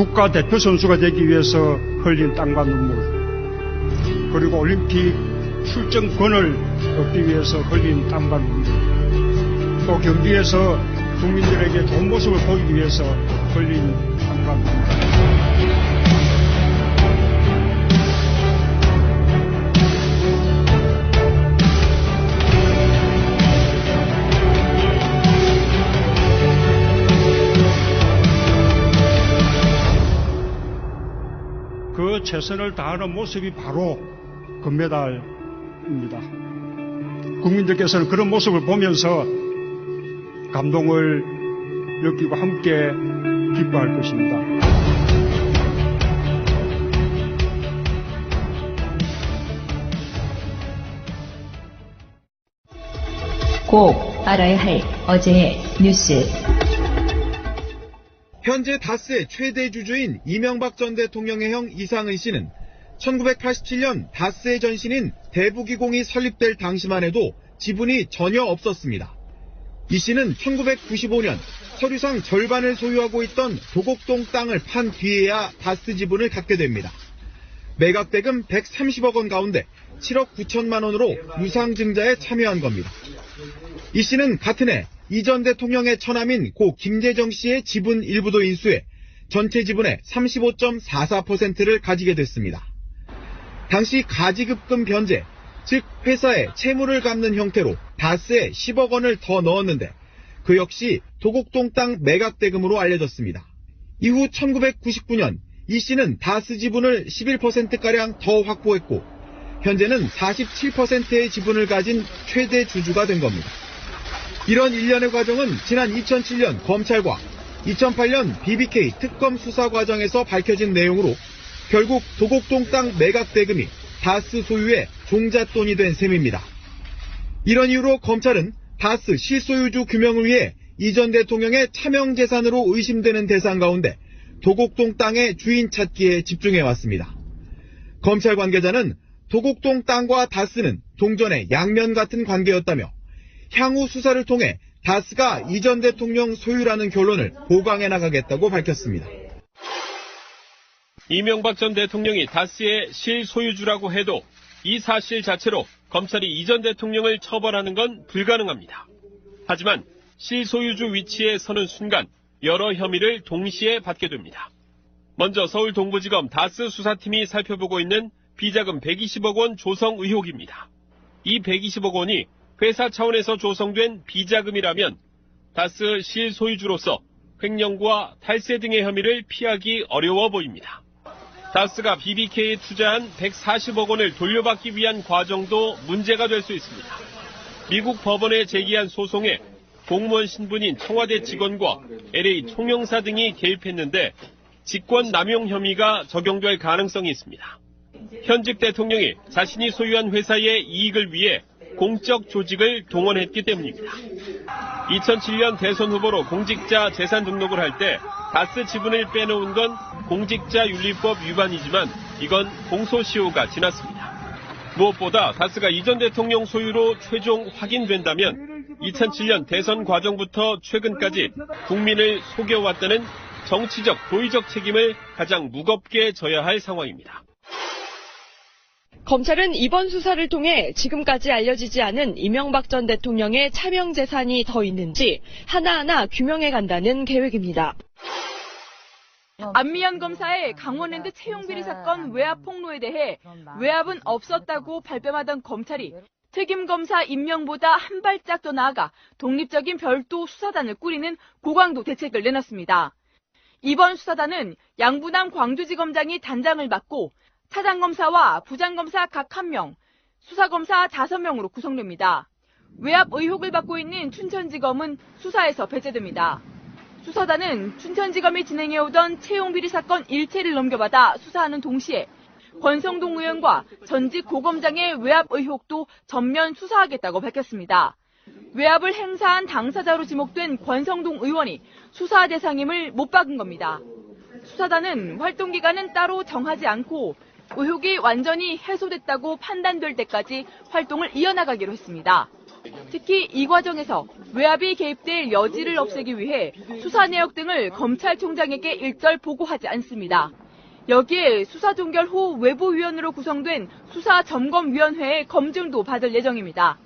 국가대표 선수가 되기 위해서 흘린 땀과 눈물, 그리고 올림픽 출전권을 얻기 위해서 흘린 땀과 눈물, 또 경기에서 국민들에게 좋은 모습을 보이기 위해서 흘린 땀과 눈물. 그 최선을 다하는 모습이 바로 금메달입니다. 국민들께서는 그런 모습을 보면서 감동을 느끼고 함께 기뻐할 것입니다. 꼭 알아야 할 어제의 뉴스. 현재 다스의 최대 주주인 이명박 전 대통령의 형 이상은 씨는 1987년 다스의 전신인 대부기공이 설립될 당시만 해도 지분이 전혀 없었습니다. 이 씨는 1995년 서류상 절반을 소유하고 있던 도곡동 땅을 판 뒤에야 다스 지분을 갖게 됩니다. 매각 대금 130억 원 가운데 7억 9천만 원으로 유상증자에 참여한 겁니다. 이 씨는 같은 해 이 전 대통령의 처남인 고 김재정 씨의 지분 일부도 인수해 전체 지분의 35.44%를 가지게 됐습니다. 당시 가지급금 변제, 즉 회사에 채무를 갚는 형태로 다스에 10억 원을 더 넣었는데 그 역시 도곡동 땅 매각 대금으로 알려졌습니다. 이후 1999년 이 씨는 다스 지분을 11%가량 더 확보했고 현재는 47%의 지분을 가진 최대 주주가 된 겁니다. 이런 일련의 과정은 지난 2007년 검찰과 2008년 BBK 특검 수사 과정에서 밝혀진 내용으로 결국 도곡동 땅 매각 대금이 다스 소유의 종잣돈이 된 셈입니다. 이런 이유로 검찰은 다스 실소유주 규명을 위해 이 전 대통령의 차명 재산으로 의심되는 대상 가운데 도곡동 땅의 주인 찾기에 집중해왔습니다. 검찰 관계자는 도곡동 땅과 다스는 동전의 양면 같은 관계였다며 향후 수사를 통해 다스가 이 전 대통령 소유라는 결론을 보강해 나가겠다고 밝혔습니다. 이명박 전 대통령이 다스의 실소유주라고 해도 이 사실 자체로 검찰이 이 전 대통령을 처벌하는 건 불가능합니다. 하지만 실소유주 위치에 서는 순간 여러 혐의를 동시에 받게 됩니다. 먼저 서울 동부지검 다스 수사팀이 살펴보고 있는 비자금 120억 원 조성 의혹입니다. 이 120억 원이 회사 차원에서 조성된 비자금이라면 다스 실소유주로서 횡령과 탈세 등의 혐의를 피하기 어려워 보입니다. 다스가 BBK에 투자한 140억 원을 돌려받기 위한 과정도 문제가 될 수 있습니다. 미국 법원에 제기한 소송에 공무원 신분인 청와대 직원과 LA 총영사 등이 개입했는데 직권 남용 혐의가 적용될 가능성이 있습니다. 현직 대통령이 자신이 소유한 회사의 이익을 위해 공적 조직을 동원했기 때문입니다. 2007년 대선 후보로 공직자 재산 등록을 할 때 다스 지분을 빼놓은 건 공직자윤리법 위반이지만 이건 공소시효가 지났습니다. 무엇보다 다스가 이 전 대통령 소유로 최종 확인된다면 2007년 대선 과정부터 최근까지 국민을 속여왔다는 정치적, 도의적 책임을 가장 무겁게 져야 할 상황입니다. 검찰은 이번 수사를 통해 지금까지 알려지지 않은 이명박 전 대통령의 차명 재산이 더 있는지 하나하나 규명해 간다는 계획입니다. 안미연 검사의 강원랜드 채용비리 사건 외압 폭로에 대해 외압은 없었다고 발뺌하던 검찰이 특임검사 임명보다 한 발짝 더 나아가 독립적인 별도 수사단을 꾸리는 고강도 대책을 내놨습니다. 이번 수사단은 양부남 광주지검장이 단장을 맡고 차장검사와 부장검사 각 1명, 수사검사 5명으로 구성됩니다. 외압 의혹을 받고 있는 춘천지검은 수사에서 배제됩니다. 수사단은 춘천지검이 진행해오던 채용비리 사건 일체를 넘겨받아 수사하는 동시에 권성동 의원과 전직 고검장의 외압 의혹도 전면 수사하겠다고 밝혔습니다. 외압을 행사한 당사자로 지목된 권성동 의원이 수사 대상임을 못 박은 겁니다. 수사단은 활동 기간은 따로 정하지 않고 의혹이 완전히 해소됐다고 판단될 때까지 활동을 이어나가기로 했습니다. 특히 이 과정에서 외압이 개입될 여지를 없애기 위해 수사 내역 등을 검찰총장에게 일절 보고하지 않습니다. 여기에 수사 종결 후 외부위원으로 구성된 수사점검위원회의 검증도 받을 예정입니다.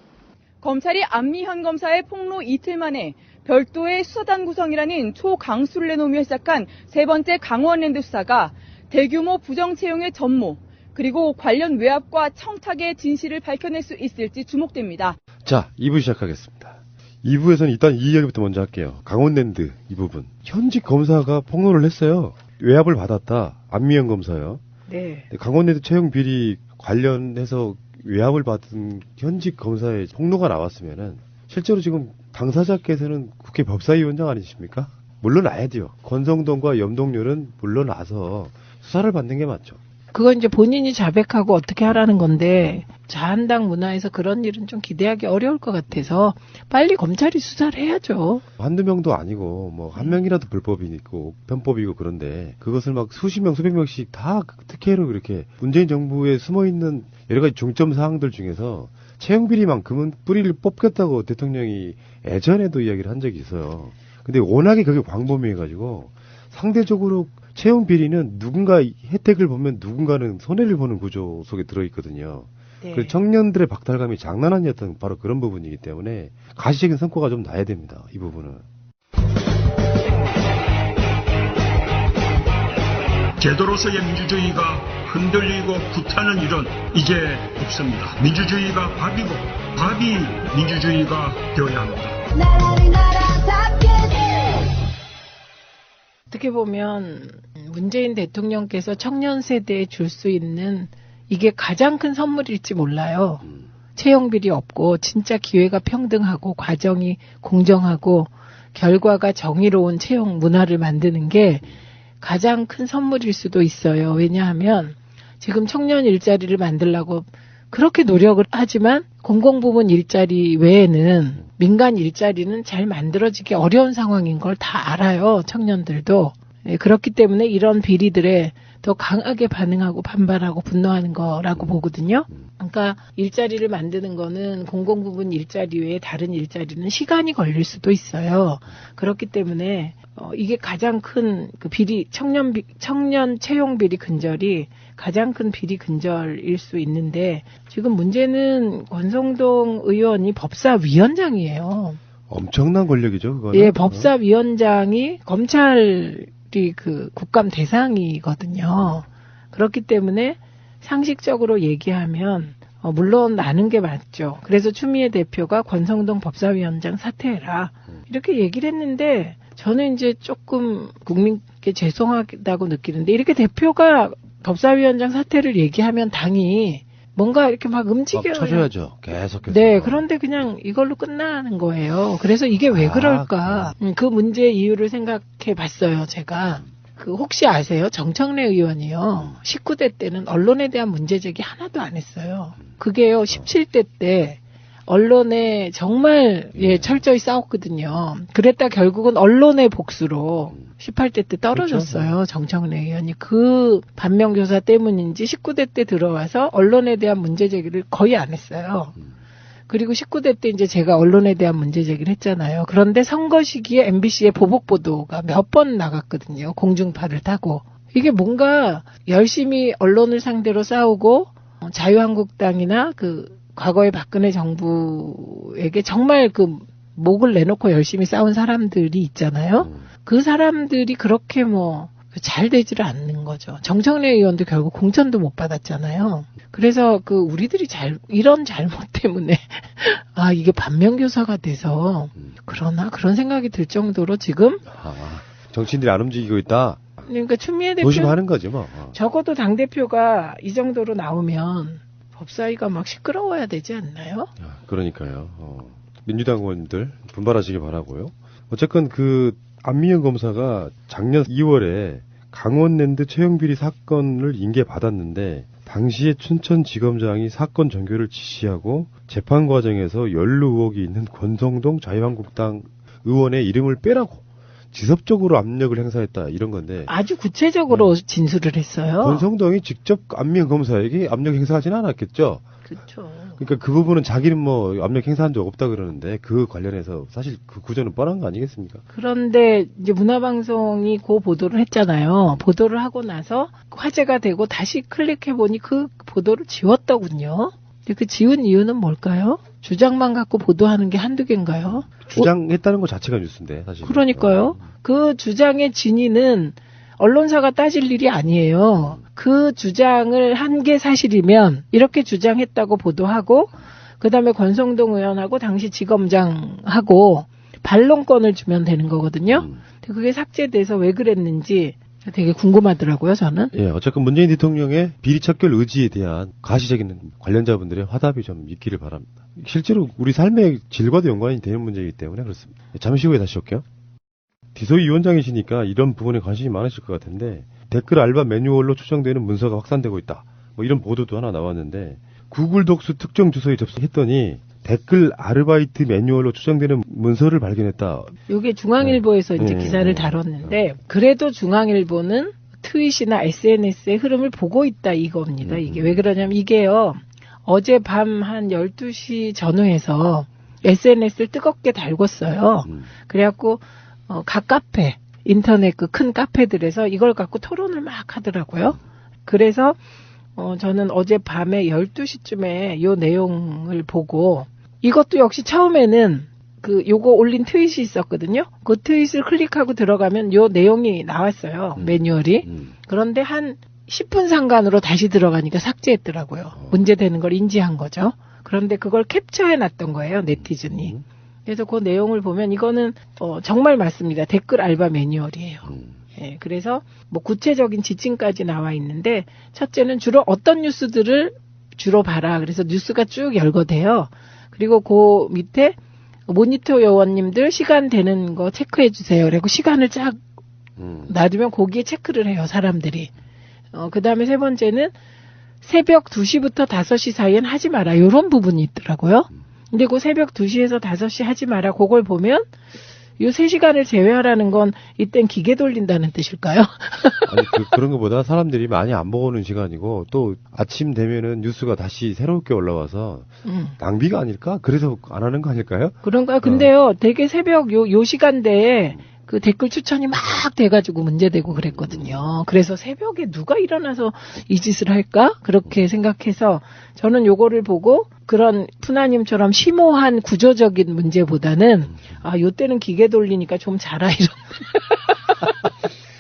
검찰이 안미현 검사의 폭로 이틀 만에 별도의 수사단 구성이라는 초강수를 내놓으며 시작한 세 번째 강원랜드 수사가 대규모 부정채용의 전모, 그리고 관련 외압과 청탁의 진실을 밝혀낼 수 있을지 주목됩니다. 자, 2부 시작하겠습니다. 2부에서는 일단 이 이야기부터 먼저 할게요. 강원랜드 이 부분. 현직 검사가 폭로를 했어요. 외압을 받았다. 안미연 검사요. 네. 강원랜드 채용 비리 관련해서 외압을 받은 현직 검사의 폭로가 나왔으면은 실제로 지금 당사자께서는 국회 법사위원장 아니십니까? 물러나야 돼요. 권성동과 염동열은 물러나서 수사를 받는 게 맞죠. 그건 이제 본인이 자백하고 어떻게 하라는 건데 자한당 문화에서 그런 일은 좀 기대하기 어려울 것 같아서 빨리 검찰이 수사를 해야죠. 한두 명도 아니고 뭐 한 명이라도 불법이 있고 편법이고 그런데 그것을 막 수십 명 수백 명씩 다 특혜로 그렇게 문재인 정부에 숨어있는 여러 가지 중점 사항들 중에서 채용비리만큼은 뿌리를 뽑겠다고 대통령이 예전에도 이야기를 한 적이 있어요. 근데 워낙에 그게 광범위해가지고 상대적으로 채용 비리는 누군가 혜택을 보면 누군가는 손해를 보는 구조 속에 들어있거든요. 네. 그래서 청년들의 박탈감이 장난 아니었던 바로 그런 부분이기 때문에 가시적인 성과가 좀 나야 됩니다. 이 부분은. 제도로서의 민주주의가 흔들리고 구타는 일은 이제 없습니다. 민주주의가 밥이고 밥이 민주주의가 되어야 합니다. 어떻게 보면 문재인 대통령께서 청년 세대에 줄 수 있는 이게 가장 큰 선물일지 몰라요. 채용비리 없고 진짜 기회가 평등하고 과정이 공정하고 결과가 정의로운 채용 문화를 만드는 게 가장 큰 선물일 수도 있어요. 왜냐하면 지금 청년 일자리를 만들려고 그렇게 노력을 하지만 공공부문 일자리 외에는 민간 일자리는 잘 만들어지기 어려운 상황인 걸 다 알아요. 청년들도. 네, 그렇기 때문에 이런 비리들에 더 강하게 반응하고 반발하고 분노하는 거라고 보거든요. 그러니까 일자리를 만드는 거는 공공부문 일자리 외에 다른 일자리는 시간이 걸릴 수도 있어요. 그렇기 때문에 이게 가장 큰 그 비리 청년 채용 비리 근절이 가장 큰 비리 근절일 수 있는데 지금 문제는 권성동 의원이 법사위원장이에요. 엄청난 권력이죠, 그거는. 예, 법사위원장이 검찰이 그 국감 대상이거든요. 그렇기 때문에 상식적으로 얘기하면 물론 나는 게 맞죠. 그래서 추미애 대표가 권성동 법사위원장 사퇴해라 이렇게 얘기를 했는데 저는 이제 조금 국민께 죄송하다고 느끼는데 이렇게 대표가 법사위원장 사퇴를 얘기하면 당이 뭔가 이렇게 막 움직여요. 쳐줘야죠. 계속해서. 네, 그런데 그냥 이걸로 끝나는 거예요. 그래서 이게 왜 그럴까? 그 문제 이유를 생각해 봤어요, 제가. 그 혹시 아세요? 정청래 의원이요. 19대 때는 언론에 대한 문제 제기 하나도 안 했어요. 그게요, 17대 때 언론에 정말 철저히 싸웠거든요. 그랬다 결국은 언론의 복수로 18대 때 떨어졌어요. 그렇죠. 정청래 의원이. 그 반면교사 때문인지 19대 때 들어와서 언론에 대한 문제 제기를 거의 안 했어요. 그리고 19대 때 이제 제가 언론에 대한 문제 제기를 했잖아요. 그런데 선거 시기에 MBC의 보복 보도가 몇 번 나갔거든요. 공중파를 타고. 이게 뭔가 열심히 언론을 상대로 싸우고 자유한국당이나 그 과거의 박근혜 정부에게 정말 그 목을 내놓고 열심히 싸운 사람들이 있잖아요. 그 사람들이 그렇게 잘 되지를 않는 거죠. 정청래 의원도 결국 공천도 못 받았잖아요. 그래서 그 우리들이 이런 잘못 때문에 이게 반면교사가 돼서 그런 생각이 들 정도로 지금 정치인들이 안 움직이고 있다. 그러니까 추미애 대표 조심하는 거지 뭐. 적어도 당 대표가 이 정도로 나오면 법사위가 막 시끄러워야 되지 않나요? 그러니까요. 민주당 의원들 분발하시기 바라고요. 어쨌건 그 안미연 검사가 작년 2월에 강원랜드 채용비리 사건을 인계받았는데 당시에 춘천지검장이 사건 종결을 지시하고 재판 과정에서 연루 의혹이 있는 권성동 자유한국당 의원의 이름을 빼라고 지속적으로 압력을 행사했다 이런 건데 아주 구체적으로 진술을 했어요. 권성동이 직접 안미연 검사에게 압력 행사하지는 않았겠죠. 그렇죠. 그러니까 그 부분은 자기는 뭐 압력 행사한 적 없다 그러는데 그 관련해서 사실 그 구조는 뻔한 거 아니겠습니까? 그런데 이제 문화방송이 그 보도를 했잖아요. 보도를 하고 나서 화제가 되고 다시 클릭해보니 그 보도를 지웠더군요. 근데 그 지운 이유는 뭘까요? 주장만 갖고 보도하는 게 한두 개인가요? 주장했다는 것 자체가 뉴스인데 사실. 그러니까요. 그 주장의 진위는 언론사가 따질 일이 아니에요. 그 주장을 한 게 사실이면 이렇게 주장했다고 보도하고 그다음에 권성동 의원하고 당시 지검장하고 반론권을 주면 되는 거거든요. 근데 그게 삭제돼서 왜 그랬는지 되게 궁금하더라고요, 저는. 예, 어쨌든 문재인 대통령의 비리 척결 의지에 대한 가시적인 관련자분들의 화답이 좀 있기를 바랍니다. 실제로 우리 삶의 질과도 연관이 되는 문제이기 때문에 그렇습니다. 잠시 후에 다시 올게요. 디소이 위원장이시니까 이런 부분에 관심이 많으실 것 같은데 댓글 알바 매뉴얼로 추정되는 문서가 확산되고 있다. 뭐 이런 보도도 하나 나왔는데 구글 독스 특정 주소에 접속했더니 댓글 아르바이트 매뉴얼로 추정되는 문서를 발견했다. 이게 중앙일보에서 이제 기사를 다뤘는데 그래도 중앙일보는 트윗이나 SNS의 흐름을 보고 있다 이겁니다. 이게 왜 그러냐면 이게요. 어제 밤 한 12시 전후에서 SNS를 뜨겁게 달궜어요. 그래갖고 각 카페, 인터넷 그 큰 카페들에서 이걸 갖고 토론을 막 하더라고요. 그래서 저는 어제 밤에 12시쯤에 요 내용을 보고 이것도 역시 처음에는 요거 올린 트윗이 있었거든요. 그 트윗을 클릭하고 들어가면 요 내용이 나왔어요. 매뉴얼이. 그런데 한 10분 상간으로 다시 들어가니까 삭제했더라고요. 문제되는 걸 인지한 거죠. 그런데 그걸 캡처해 놨던 거예요. 네티즌이. 그래서 그 내용을 보면 이거는 정말 맞습니다. 댓글 알바 매뉴얼이에요. 예, 그래서 뭐 구체적인 지침까지 나와 있는데 첫째는 주로 어떤 뉴스들을 주로 봐라. 그래서 뉴스가 쭉 열거돼요. 그리고 그 밑에 모니터 요원님들 시간 되는 거 체크해 주세요. 그리고 시간을 쫙 놔두면 거기에 체크를 해요. 사람들이. 그 다음에 세 번째는 새벽 2시부터 5시 사이엔 하지 마라. 이런 부분이 있더라고요. 근데 그 새벽 2시에서 5시 하지 마라. 그걸 보면 요 3시간을 제외하라는 건 이땐 기계 돌린다는 뜻일까요? 아니, 그런 것보다 사람들이 많이 안 보는 시간이고 또 아침 되면은 뉴스가 다시 새롭게 올라와서 낭비가 아닐까? 그래서 안 하는 거 아닐까요? 그런가요? 근데요, 되게 새벽 요 시간대에 그 댓글 추천이 막 돼가지고 문제되고 그랬거든요. 그래서 새벽에 누가 일어나서 이 짓을 할까? 그렇게 생각해서 저는 요거를 보고 그런 푸나님처럼 심오한 구조적인 문제보다는 요때는 기계 돌리니까 좀 자라 이런.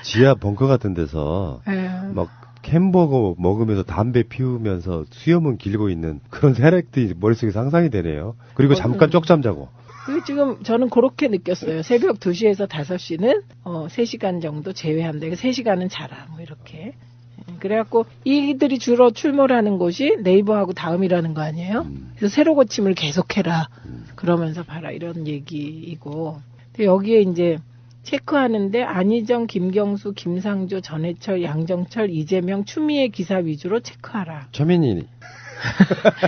지하 벙커 같은 데서 막 햄버거 먹으면서 담배 피우면서 수염은 길고 있는 그런 세력들이 머릿속에 상상이 되네요. 그리고 잠깐 쪽잠 자고. 그리고 지금 저는 그렇게 느꼈어요. 새벽 2시에서 5시는 3시간 정도 제외한다. 3시간은 자라. 뭐 이렇게. 그래갖고 이들이 주로 출몰하는 곳이 네이버하고 다음이라는 거 아니에요? 그래서 새로 고침을 계속해라. 그러면서 봐라. 이런 얘기이고. 근데 여기에 이제 체크하는데 안희정, 김경수, 김상조, 전해철, 양정철, 이재명, 추미애 기사 위주로 체크하라. 최민희.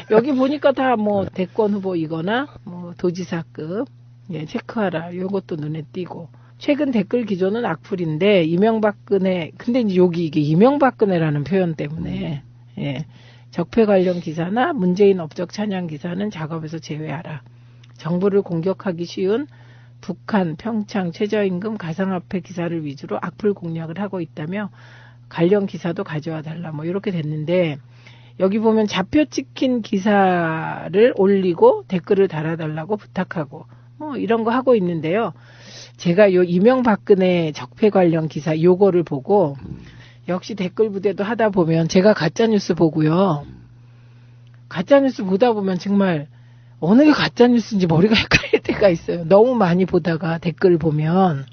여기 보니까 다 뭐 대권 후보이거나 뭐 도지사급 체크하라. 요것도 눈에 띄고. 최근 댓글 기조는 악플인데 이명박근혜 근데 이제 여기 이게 이명박근혜라는 표현 때문에 적폐 관련 기사나 문재인 업적 찬양 기사는 작업에서 제외하라. 정부를 공격하기 쉬운 북한, 평창, 최저임금, 가상화폐 기사를 위주로 악플 공략을 하고 있다며 관련 기사도 가져와 달라. 뭐 이렇게 됐는데 여기 보면 좌표 찍힌 기사를 올리고 댓글을 달아달라고 부탁하고 뭐 이런 거 하고 있는데요. 제가 요 이명박근혜 적폐 관련 기사 요거를 보고 역시 댓글 부대도 하다 보면 제가 가짜뉴스 보고요. 가짜뉴스 보다 보면 정말 어느 게 가짜뉴스인지 머리가 헷갈릴 때가 있어요. 너무 많이 보다가 댓글 보면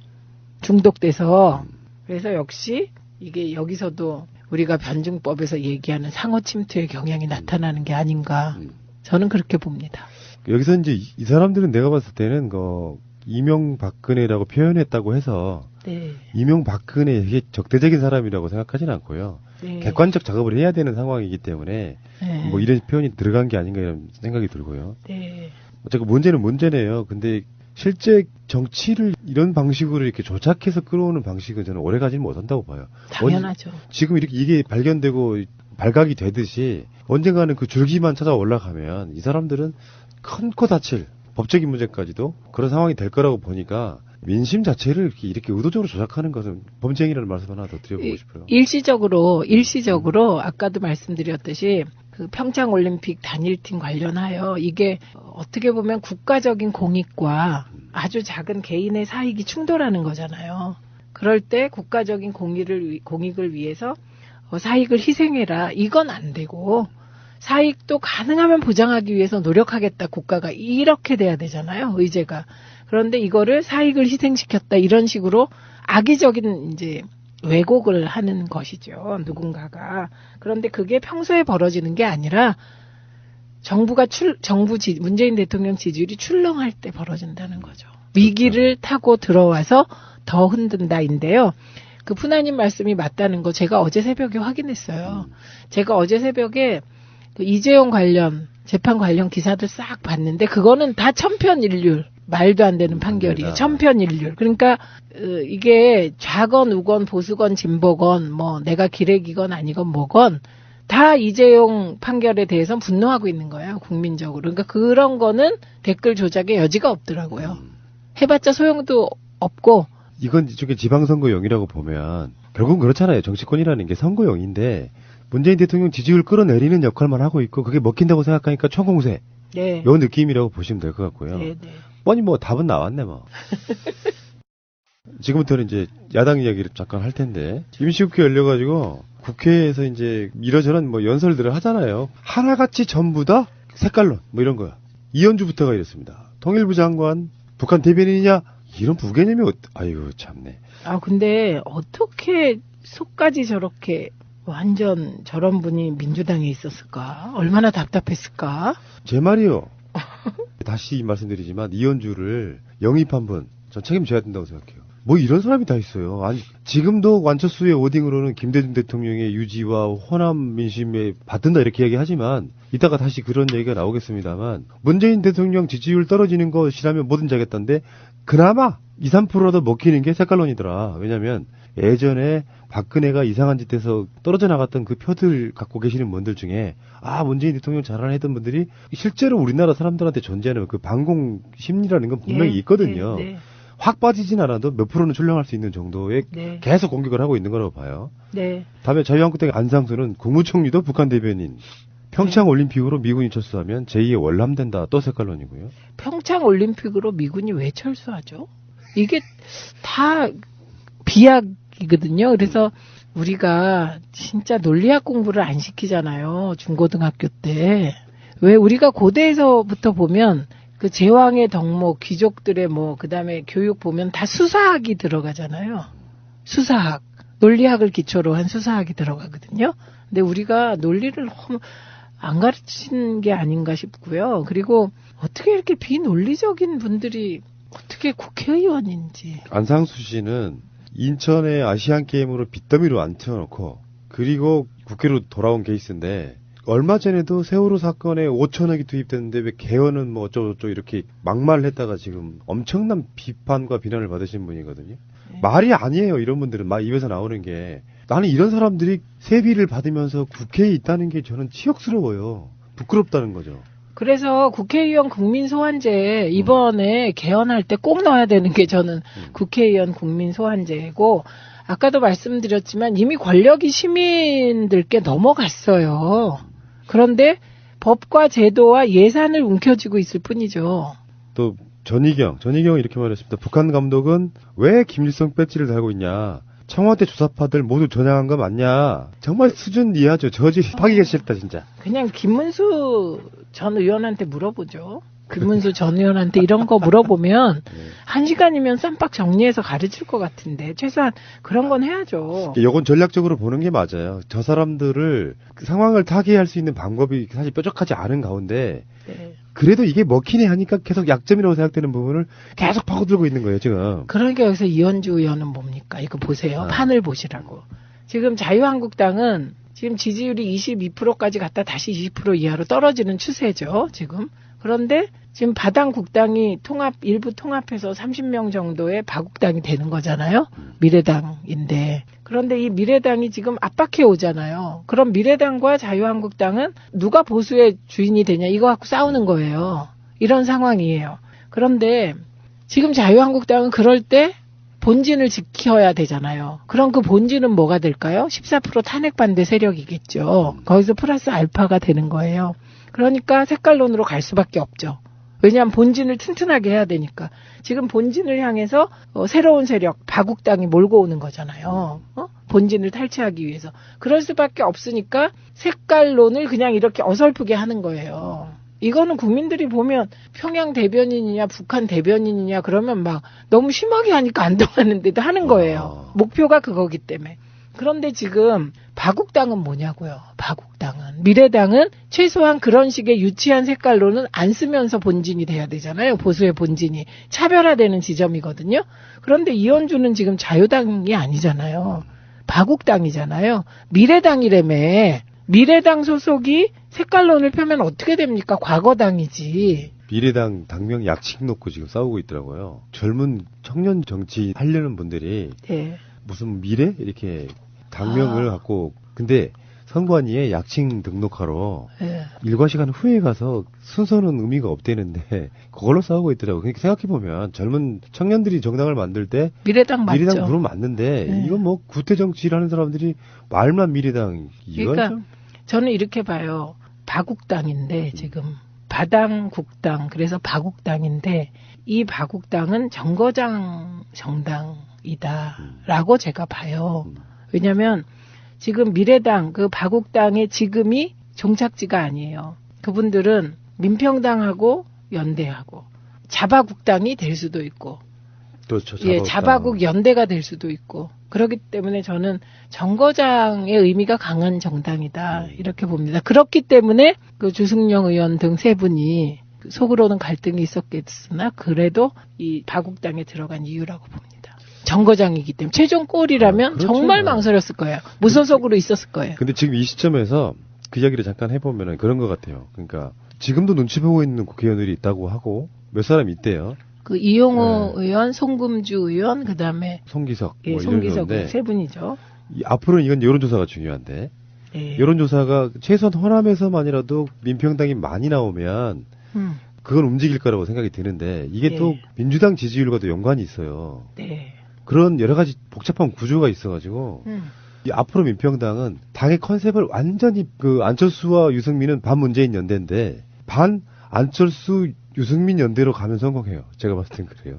중독돼서. 그래서 역시 이게 여기서도 우리가 변증법에서 얘기하는 상호 침투의 경향이 나타나는 게 아닌가. 저는 그렇게 봅니다. 여기서 이제 이 사람들은 내가 봤을 때는 이명박근혜라고 표현했다고 해서 이명박근혜 이게 적대적인 사람이라고 생각하지는 않고요. 객관적 작업을 해야 되는 상황이기 때문에 뭐 이런 표현이 들어간 게 아닌가 이런 생각이 들고요. 어쨌든 문제는 문제네요. 근데 실제 정치를 이런 방식으로 이렇게 조작해서 끌어오는 방식은 저는 오래가지는 못한다고 봐요. 당연하죠. 지금 이렇게 이게 발견되고 발각이 되듯이 언젠가는 그 줄기만 찾아 올라가면 이 사람들은 큰 코 다칠 법적인 문제까지도 그런 상황이 될 거라고 보니까 민심 자체를 이렇게 의도적으로 조작하는 것은 범죄행위라는 말씀 하나 더 드려보고 싶어요. 일시적으로 아까도 말씀드렸듯이 그 평창 올림픽 단일팀 관련하여 이게 어떻게 보면 국가적인 공익과 아주 작은 개인의 사익이 충돌하는 거잖아요. 그럴 때 국가적인 공익을 위해서 사익을 희생해라. 이건 안 되고 사익도 가능하면 보장하기 위해서 노력하겠다. 국가가 이렇게 돼야 되잖아요. 의제가. 그런데 이거를 사익을 희생시켰다. 이런 식으로 악의적인 이제 왜곡을 하는 것이죠. 누군가가. 그런데 그게 평소에 벌어지는 게 아니라 문재인 대통령 지지율이 출렁할 때 벌어진다는 거죠. 위기를 타고 들어와서 더 흔든다인데요. 그 푸나님 말씀이 맞다는 거 제가 어제 새벽에 확인했어요. 제가 어제 새벽에 그 이재용 관련 재판 관련 기사들 싹 봤는데 그거는 다 천편일률. 말도 안 되는 판결이에요. 천편일률. 그러니까 이게 좌건 우건 보수건 진보건 뭐 내가 기레기건 아니건 뭐건 다 이재용 판결에 대해서 분노하고 있는 거예요. 국민적으로. 그러니까 그런 거는 댓글 조작의 여지가 없더라고요. 해봤자 소용도 없고. 이건 이쪽에 지방선거용이라고 보면 결국은 그렇잖아요. 정치권이라는 게 선거용인데 문재인 대통령 지지율 끌어내리는 역할만 하고 있고 그게 먹힌다고 생각하니까 천공세. 네. 요 느낌이라고 보시면 될 것 같고요. 네. 뻔히 뭐 답은 나왔네 뭐. 지금부터는 이제 야당 이야기를 잠깐 할 텐데 임시국회 열려가지고 국회에서 이제 이러저런 뭐 연설들을 하잖아요. 하나같이 전부 다 색깔론 뭐 이런 거야. 이현주부터가 이랬습니다. 통일부 장관 북한 대변인이냐 이런 부개념이 아이고 참네. 아 근데 어떻게 속까지 저렇게 완전 저런 분이 민주당에 있었을까? 얼마나 답답했을까? 제 말이요. 다시 말씀드리지만 이현주를 영입한 분 전 책임져야 된다고 생각해요. 뭐 이런 사람이 다 있어요. 아니 지금도 완처수의 워딩으로는 김대중 대통령의 유지와 호남 민심에 받든다 이렇게 얘기하지만 이따가 다시 그런 얘기가 나오겠습니다만 문재인 대통령 지지율 떨어지는 것이라면 뭐든지 하겠다는데 그나마 2, 3%라도 먹히는 게 색깔론이더라. 왜냐면 예전에 박근혜가 이상한 짓 해서 떨어져 나갔던 그 표들 갖고 계시는 분들 중에 문재인 대통령 자랑했던 분들이 실제로 우리나라 사람들한테 존재하는 그 반공 심리라는 건 분명히 있거든요. 네. 확 빠지진 않아도 몇 프로는 출렁할 수 있는 정도의 계속 공격을 하고 있는 거라고 봐요. 네. 다음에 자유한국당의 안상수는 국무총리도 북한 대변인. 평창 올림픽으로 미군이 철수하면 제2의 월남된다. 또 색깔론이고요. 평창 올림픽으로 미군이 왜 철수하죠? 이게 다 비약이거든요. 그래서 우리가 진짜 논리학 공부를 안 시키잖아요. 중고등학교 때. 왜 우리가 고대에서부터 보면 그 제왕의 덕목, 귀족들의 그다음에 교육 보면 다 수사학이 들어가잖아요. 수사학. 논리학을 기초로 한 수사학이 들어가거든요. 근데 우리가 논리를 너무 안 가르친 게 아닌가 싶고요. 그리고 어떻게 이렇게 비논리적인 분들이 어떻게 국회의원인지. 안상수 씨는 인천의 아시안게임으로 빚더미로 앉혀놓고 그리고 국회로 돌아온 케이스인데 얼마 전에도 세월호 사건에 5천억이 투입됐는데 왜 개헌은 뭐 어쩌고저쩌고 이렇게 막말을 했다가 지금 엄청난 비판과 비난을 받으신 분이거든요. 네. 말이 아니에요. 이런 분들은 막 입에서 나오는 게. 나는 이런 사람들이 세비를 받으면서 국회에 있다는 게 저는 치욕스러워요. 부끄럽다는 거죠. 그래서 국회의원 국민소환제 이번에 개헌할 때 꼭 넣어야 되는 게 저는 국회의원 국민소환제고 아까도 말씀드렸지만 이미 권력이 시민들께 넘어갔어요. 그런데 법과 제도와 예산을 움켜쥐고 있을 뿐이죠. 또 전희경은 이렇게 말했습니다. 북한 감독은 왜 김일성 배지를 달고 있냐. 청와대 조사파들 모두 전향한 거 맞냐. 정말 수준 이하죠. 저질이 파기가 싫다 진짜. 그냥 김문수 전 의원한테 물어보죠. 김문수 전 의원한테 이런 거 물어보면 1시간이면 쌈박 정리해서 가르칠 것 같은데 최소한 그런 건 해야죠. 이건 전략적으로 보는 게 맞아요. 저 사람들을 그 상황을 타개할 수 있는 방법이 사실 뾰족하지 않은 가운데 그래도 이게 먹히네 하니까 계속 약점이라고 생각되는 부분을 계속 파고들고 있는 거예요 지금. 그러니까 여기서 이현주 의원은 뭡니까? 이거 보세요. 판을 보시라고. 지금 자유한국당은 지금 지지율이 22%까지 갔다 다시 20% 이하로 떨어지는 추세죠. 지금. 그런데 지금 바당국당이 일부 통합해서 30명 정도의 바국당이 되는 거잖아요. 미래당인데. 그런데 이 미래당이 지금 압박해 오잖아요. 그럼 미래당과 자유한국당은 누가 보수의 주인이 되냐 이거 갖고 싸우는 거예요. 이런 상황이에요. 그런데 지금 자유한국당은 그럴 때 본진을 지켜야 되잖아요. 그럼 그 본진은 뭐가 될까요? 14% 탄핵 반대 세력이겠죠. 거기서 플러스 알파가 되는 거예요. 그러니까 색깔론으로 갈 수밖에 없죠. 왜냐하면 본진을 튼튼하게 해야 되니까. 지금 본진을 향해서 새로운 세력, 바국당이 몰고 오는 거잖아요. 본진을 탈취하기 위해서. 그럴 수밖에 없으니까 색깔론을 그냥 이렇게 어설프게 하는 거예요. 이거는 국민들이 보면 평양 대변인이냐 북한 대변인이냐 그러면 막 너무 심하게 하니까 안 통하는데도 하는 거예요. 목표가 그거기 때문에. 그런데 지금 바국당은 뭐냐고요. 바국당은. 미래당은 최소한 그런 식의 유치한 색깔로는 안 쓰면서 본진이 돼야 되잖아요. 보수의 본진이. 차별화되는 지점이거든요. 그런데 이현주는 지금 자유당이 아니잖아요. 바국당이잖아요. 미래당이라며. 미래당 소속이 색깔론을 펴면 어떻게 됩니까? 과거당이지. 미래당 당명 약식 놓고 지금 싸우고 있더라고요. 젊은 청년 정치 하려는 분들이 네. 무슨 미래? 이렇게 당명을 갖고 근데 선관위에 약칭 등록하러 네. 일과 시간 후에 가서 순서는 의미가 없대는데 그걸로 싸우고 있더라고요. 그러니까 생각해보면 젊은 청년들이 정당을 만들 때 미래당 맞죠. 미래당 부르면 맞는데 네. 이건 뭐 구태 정치를 하는 사람들이 말만 미래당 이건 그러니까 좀 저는 이렇게 봐요. 바국당인데 지금 바당국당 그래서 바국당인데 이 바국당은 정거장 정당이다라고 제가 봐요. 왜냐하면 지금 미래당 그 바국당의 지금이 종착지가 아니에요. 그분들은 민평당하고 연대하고 자바국당이 될 수도 있고 그렇죠. 예, 자바국 연대가 될 수도 있고 그렇기 때문에 저는 정거장의 의미가 강한 정당이다 이렇게 봅니다. 그렇기 때문에 그 주승용 의원 등 세 분이 속으로는 갈등이 있었겠으나 그래도 이 바국당에 들어간 이유라고 봅니다. 정거장이기 때문에 최종 골이라면 그렇죠. 정말 망설였을 거예요. 무소속으로 있었을 거예요. 근데 지금 이 시점에서 그 이야기를 잠깐 해보면은 그런 것 같아요. 그러니까 지금도 눈치 보고 있는 국회의원들이 있다고 하고 몇 사람 있대요. 그 이용호 의원, 송금주 의원, 그 다음에 송기석, 예, 뭐 송기석 이런 세 분이죠. 앞으로는 이건 여론조사가 중요한데 예. 여론조사가 최소한 호남에서만이라도 민평당이 많이 나오면 그건 움직일 거라고 생각이 드는데 이게 예. 또 민주당 지지율과도 연관이 있어요. 네. 그런 여러 가지 복잡한 구조가 있어가지고 이 앞으로 민평당은 당의 컨셉을 완전히 그 안철수와 유승민은 반 문재인 연대인데 반 안철수 유승민 연대로 가면 성공해요. 제가 봤을 땐 그래요.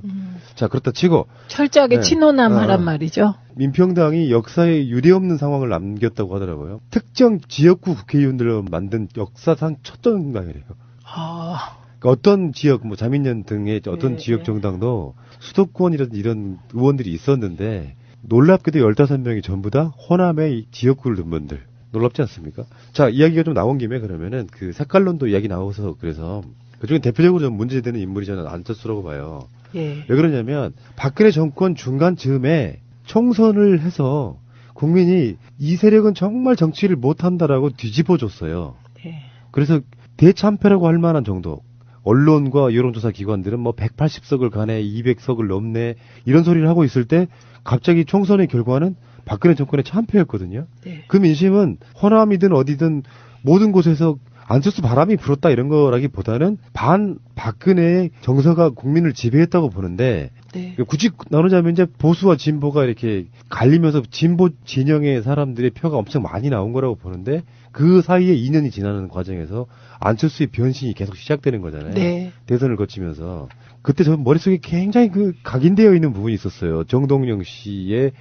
자, 그렇다 치고 철저하게 네. 친호남하란 말이죠. 민평당이 역사에 유례없는 상황을 남겼다고 하더라고요. 특정 지역구 국회의원들로 만든 역사상 첫 정당이래요. 아, 그러니까 어떤 지역, 뭐 자민련 등의 어떤 네, 지역 네. 정당도 수도권이라든 이런 의원들이 있었는데 놀랍게도 15명이 전부 다 호남의 지역구를 둔 분들. 놀랍지 않습니까? 자, 이야기가 좀 나온 김에 그러면은 그 색깔론도 이야기 나와서 그래서 그중에 대표적으로 좀 문제되는 인물이 저는 안철수라고 봐요. 예. 왜 그러냐면 박근혜 정권 중간 즈음에 총선을 해서 국민이 이 세력은 정말 정치를 못한다라고 뒤집어줬어요. 네. 그래서 대참패라고 할 만한 정도. 언론과 여론조사 기관들은 뭐 180석을 가네, 200석을 넘네 이런 소리를 하고 있을 때 갑자기 총선의 결과는 박근혜 정권의 참패였거든요. 네. 그 민심은 호남이든 어디든 모든 곳에서 안철수 바람이 불었다 이런 거라기보다는 반 박근혜의 정서가 국민을 지배했다고 보는데 네. 굳이 나누자면 이제 보수와 진보가 이렇게 갈리면서 진보 진영의 사람들의 표가 엄청 많이 나온 거라고 보는데 그 사이에 2년이 지나는 과정에서 안철수의 변신이 계속 시작되는 거잖아요. 네. 대선을 거치면서 그때 저 머릿속에 굉장히 그 각인되어 있는 부분이 있었어요. 정동영 씨의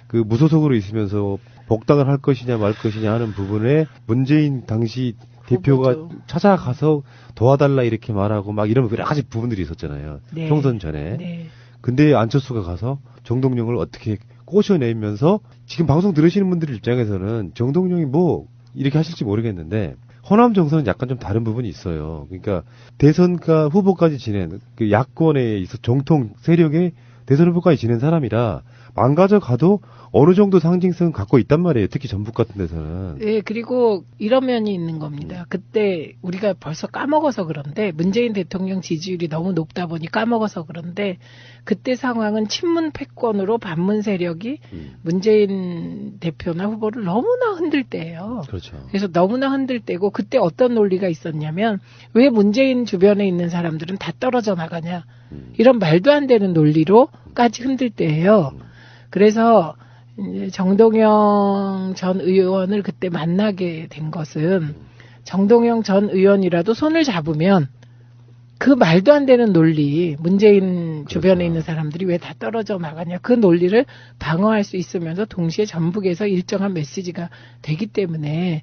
그 무소속으로 있으면서 복당을 할 것이냐 말 것이냐 하는 부분에 문재인 당시 대표가 후보죠. 찾아가서 도와달라 이렇게 말하고 막 이런 여러 가지 부분들이 있었잖아요. 네. 총선 전에. 네. 근데 안철수가 가서 정동영을 어떻게 꼬셔내면서 지금 방송 들으시는 분들 입장에서는 정동영이 뭐 이렇게 하실지 모르겠는데 호남 정서는 약간 좀 다른 부분이 있어요. 그러니까 대선과 후보까지 지낸 그 야권에 있어 정통 세력의 대선 후보까지 지낸 사람이라 망가져 가도 어느 정도 상징성은 갖고 있단 말이에요. 특히 전북 같은 데서는. 예, 그리고 이런 면이 있는 겁니다. 그때 우리가 벌써 까먹어서 그런데 문재인 대통령 지지율이 너무 높다 보니 까먹어서 그런데 그때 상황은 친문 패권으로 반문 세력이 문재인 대표나 후보를 너무나 흔들 때예요. 그렇죠. 그래서 너무나 흔들 때고 그때 어떤 논리가 있었냐면 왜 문재인 주변에 있는 사람들은 다 떨어져 나가냐. 이런 말도 안 되는 논리로까지 흔들 때예요. 그래서 이제 정동영 전 의원을 그때 만나게 된 것은 정동영 전 의원이라도 손을 잡으면 그 말도 안 되는 논리, 문재인 주변에 있는 사람들이 왜 다 떨어져 나가냐, 그 논리를 방어할 수 있으면서 동시에 전북에서 일정한 메시지가 되기 때문에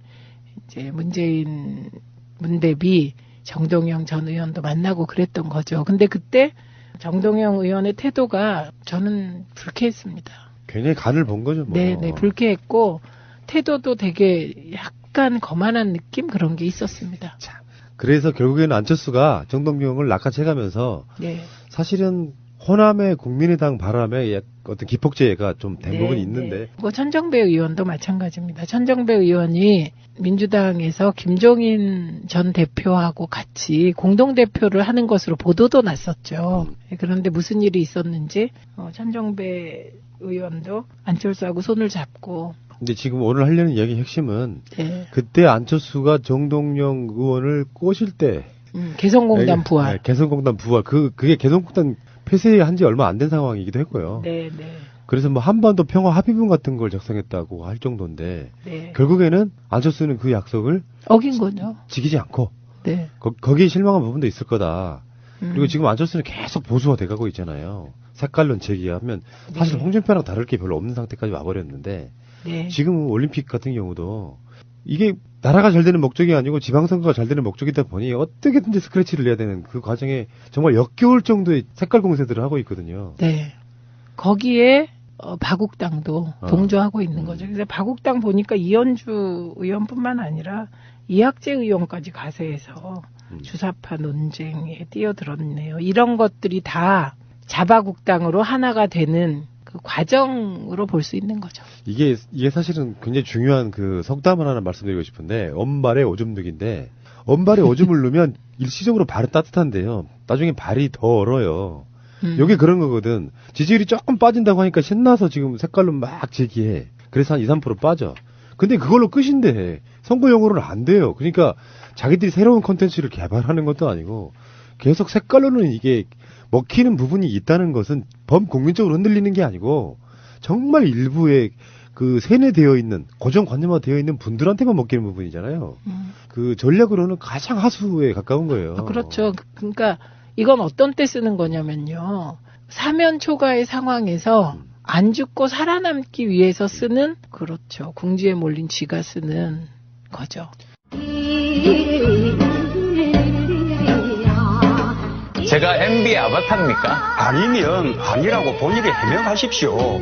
이제 문재인 문대비 정동영 전 의원도 만나고 그랬던 거죠. 근데 그때 정동영 의원의 태도가 저는 불쾌했습니다. 굉장히 간을 본 거죠. 뭐. 네, 불쾌했고 태도도 되게 약간 거만한 느낌 그런 게 있었습니다. 참. 그래서 결국에는 안철수가 정동영을 낚아채가면서 네. 사실은 호남의 국민의당 바람에 어떤 기폭제가 좀 된 네, 부분이 있는데. 네. 뭐 천정배 의원도 마찬가지입니다. 천정배 의원이 민주당에서 김종인 전 대표하고 같이 공동대표를 하는 것으로 보도도 났었죠. 그런데 무슨 일이 있었는지 천정배 의원도 안철수하고 손을 잡고. 근데 지금 오늘 하려는 이야기 핵심은 네. 그때 안철수가 정동영 의원을 꼬실 때 개성공단 부활. 네, 개성공단 부활. 그게 개성공단 폐쇄한 지 얼마 안 된 상황이기도 했고요. 네, 네. 그래서 뭐 한반도 평화 합의문 같은 걸 작성했다고 할 정도인데 네. 결국에는 안철수는 그 약속을 어긴 거죠. 지키지 않고 네. 거기에 실망한 부분도 있을 거다. 그리고 지금 안철수는 계속 보수화 돼가고 있잖아요. 색깔론 제기하면 사실 네. 홍준표랑 다를 게 별로 없는 상태까지 와버렸는데 네. 지금 올림픽 같은 경우도 이게 나라가 잘 되는 목적이 아니고 지방선거가 잘 되는 목적이다 보니 어떻게든지 스크래치를 내야 되는 그 과정에 정말 역겨울 정도의 색깔 공세들을 하고 있거든요. 네. 거기에 바국당도 동조하고 있는 거죠. 그래서 바국당 보니까 이현주 의원뿐만 아니라 이학재 의원까지 가세해서 주사파 논쟁에 뛰어들었네요. 이런 것들이 다 자바국당으로 하나가 되는 그 과정으로 볼 수 있는 거죠. 이게 사실은 굉장히 중요한 그 석담을 하나 말씀드리고 싶은데 엄발에 오줌 누기인데 엄발에 오줌을 누면 일시적으로 발은 따뜻한데요. 나중에 발이 더 얼어요. 여기 그런 거거든. 지지율이 조금 빠진다고 하니까 신나서 지금 색깔로 막 제기해. 그래서 한 2, 3% 빠져. 근데 그걸로 끝인데 선거용으로는 안 돼요. 그러니까 자기들이 새로운 콘텐츠를 개발하는 것도 아니고 계속 색깔로는 이게 먹히는 부분이 있다는 것은 범국민적으로 흔들리는 게 아니고 정말 일부의 그 세뇌되어 있는 고정관념화되어 있는 분들한테만 먹히는 부분이잖아요. 그 전략으로는 가장 하수에 가까운 거예요. 그렇죠. 그러니까 이건 어떤 때 쓰는 거냐면요. 사면 초과의 상황에서 안 죽고 살아남기 위해서 쓰는, 그렇죠. 궁지에 몰린 쥐가 쓰는 거죠. 제가 MB의 아바타입니까? 아니면 아니라고 본인이 해명하십시오.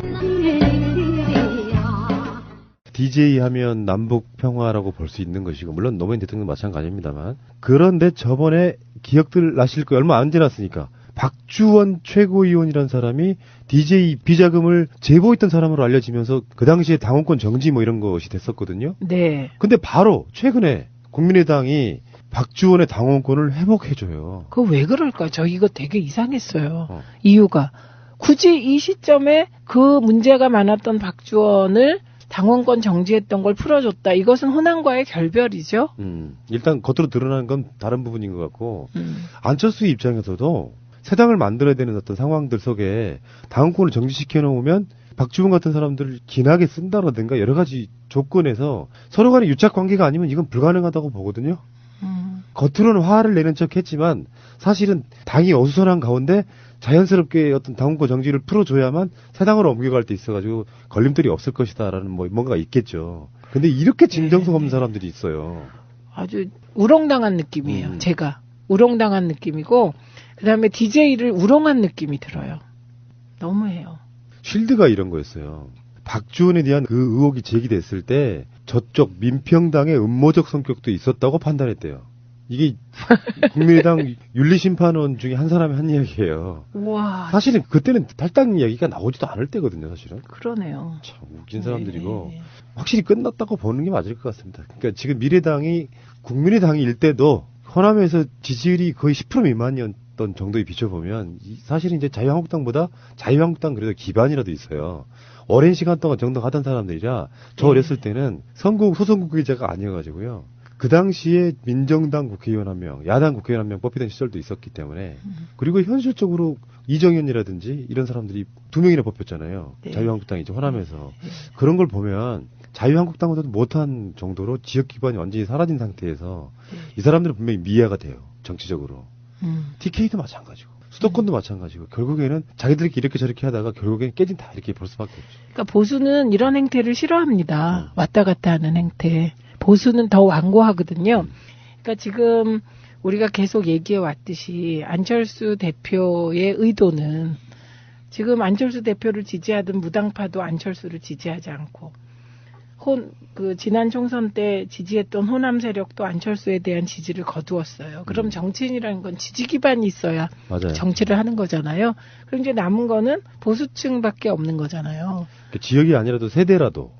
DJ 하면 남북 평화라고 볼 수 있는 것이고 물론 노무현 대통령도 마찬가지입니다만 그런데 저번에 기억들 나실 거예요. 얼마 안 지났으니까 박주원 최고위원이라는 사람이 DJ 비자금을 제보했던 사람으로 알려지면서 그 당시에 당원권 정지 뭐 이런 것이 됐었거든요. 네. 근데 바로 최근에 국민의당이 박주원의 당원권을 회복해줘요. 그거 왜 그럴까요? 저 이거 되게 이상했어요. 이유가 굳이 이 시점에 그 문제가 많았던 박주원을 당원권 정지했던 걸 풀어줬다. 이것은 호남과의 결별이죠. 일단 겉으로 드러나는 건 다른 부분인 것 같고 안철수 입장에서도 새 당을 만들어야 되는 어떤 상황들 속에 당원권을 정지시켜 놓으면 박주원 같은 사람들을 긴하게 쓴다라든가 여러 가지 조건에서 서로 간의 유착 관계가 아니면 이건 불가능하다고 보거든요. 겉으로는 화를 내는 척 했지만 사실은 당이 어수선한 가운데 자연스럽게 어떤 당원권 정지를 풀어줘야만 새 당으로 옮겨갈 때 있어가지고 걸림돌이 없을 것이다라는 뭐 뭔가가 있겠죠. 근데 이렇게 진정성 없는 사람들이 있어요. 아주 우롱당한 느낌이에요. 제가 우롱당한 느낌이고 그다음에 DJ를 우롱한 느낌이 들어요. 너무해요. 쉴드가 이런 거였어요. 박주원에 대한 그 의혹이 제기됐을 때 저쪽 민평당의 음모적 성격도 있었다고 판단했대요. 이게 국민의당 윤리심판원 중에 한 사람이 한 이야기예요. 와. 사실은 그때는 탈당 이야기가 나오지도 않을 때거든요, 사실은. 그러네요. 참 웃긴 사람들이고 네. 확실히 끝났다고 보는 게 맞을 것 같습니다. 그러니까 지금 미래당이 국민의당일 때도 호남에서 지지율이 거의 10% 미만이었던 정도에 비춰보면 사실은 이제 자유한국당보다 자유한국당 그래도 기반이라도 있어요. 오랜 시간 동안 정당하던 사람들이라 저 어렸을 때는 소선 국회의자가 아니어가지고요. 그 당시에 민정당 국회의원 한 명, 야당 국회의원 한 명 뽑히던 시절도 있었기 때문에 그리고 현실적으로 이정현이라든지 이런 사람들이 2명이나 뽑혔잖아요. 네. 자유한국당이 이제 호남에서. 그런 걸 보면 자유한국당보다도 못한 정도로 지역 기반이 완전히 사라진 상태에서 이 사람들은 분명히 미화가 돼요. 정치적으로. TK도 마찬가지고 수도권도 마찬가지고 결국에는 자기들끼리 이렇게 저렇게 하다가 결국엔 깨진 다 이렇게 볼 수밖에 없죠. 그러니까 보수는 이런 행태를 싫어합니다. 왔다 갔다 하는 행태. 보수는 더 완고하거든요. 그러니까 지금 우리가 계속 얘기해 왔듯이 안철수 대표의 의도는 지금 안철수 대표를 지지하던 무당파도 안철수를 지지하지 않고 지난 총선 때 지지했던 호남 세력도 안철수에 대한 지지를 거두었어요. 그럼 정치인이라는 건 지지 기반이 있어야 맞아요. 정치를 하는 거잖아요. 그럼 이제 남은 거는 보수층밖에 없는 거잖아요. 그 지역이 아니라도 세대라도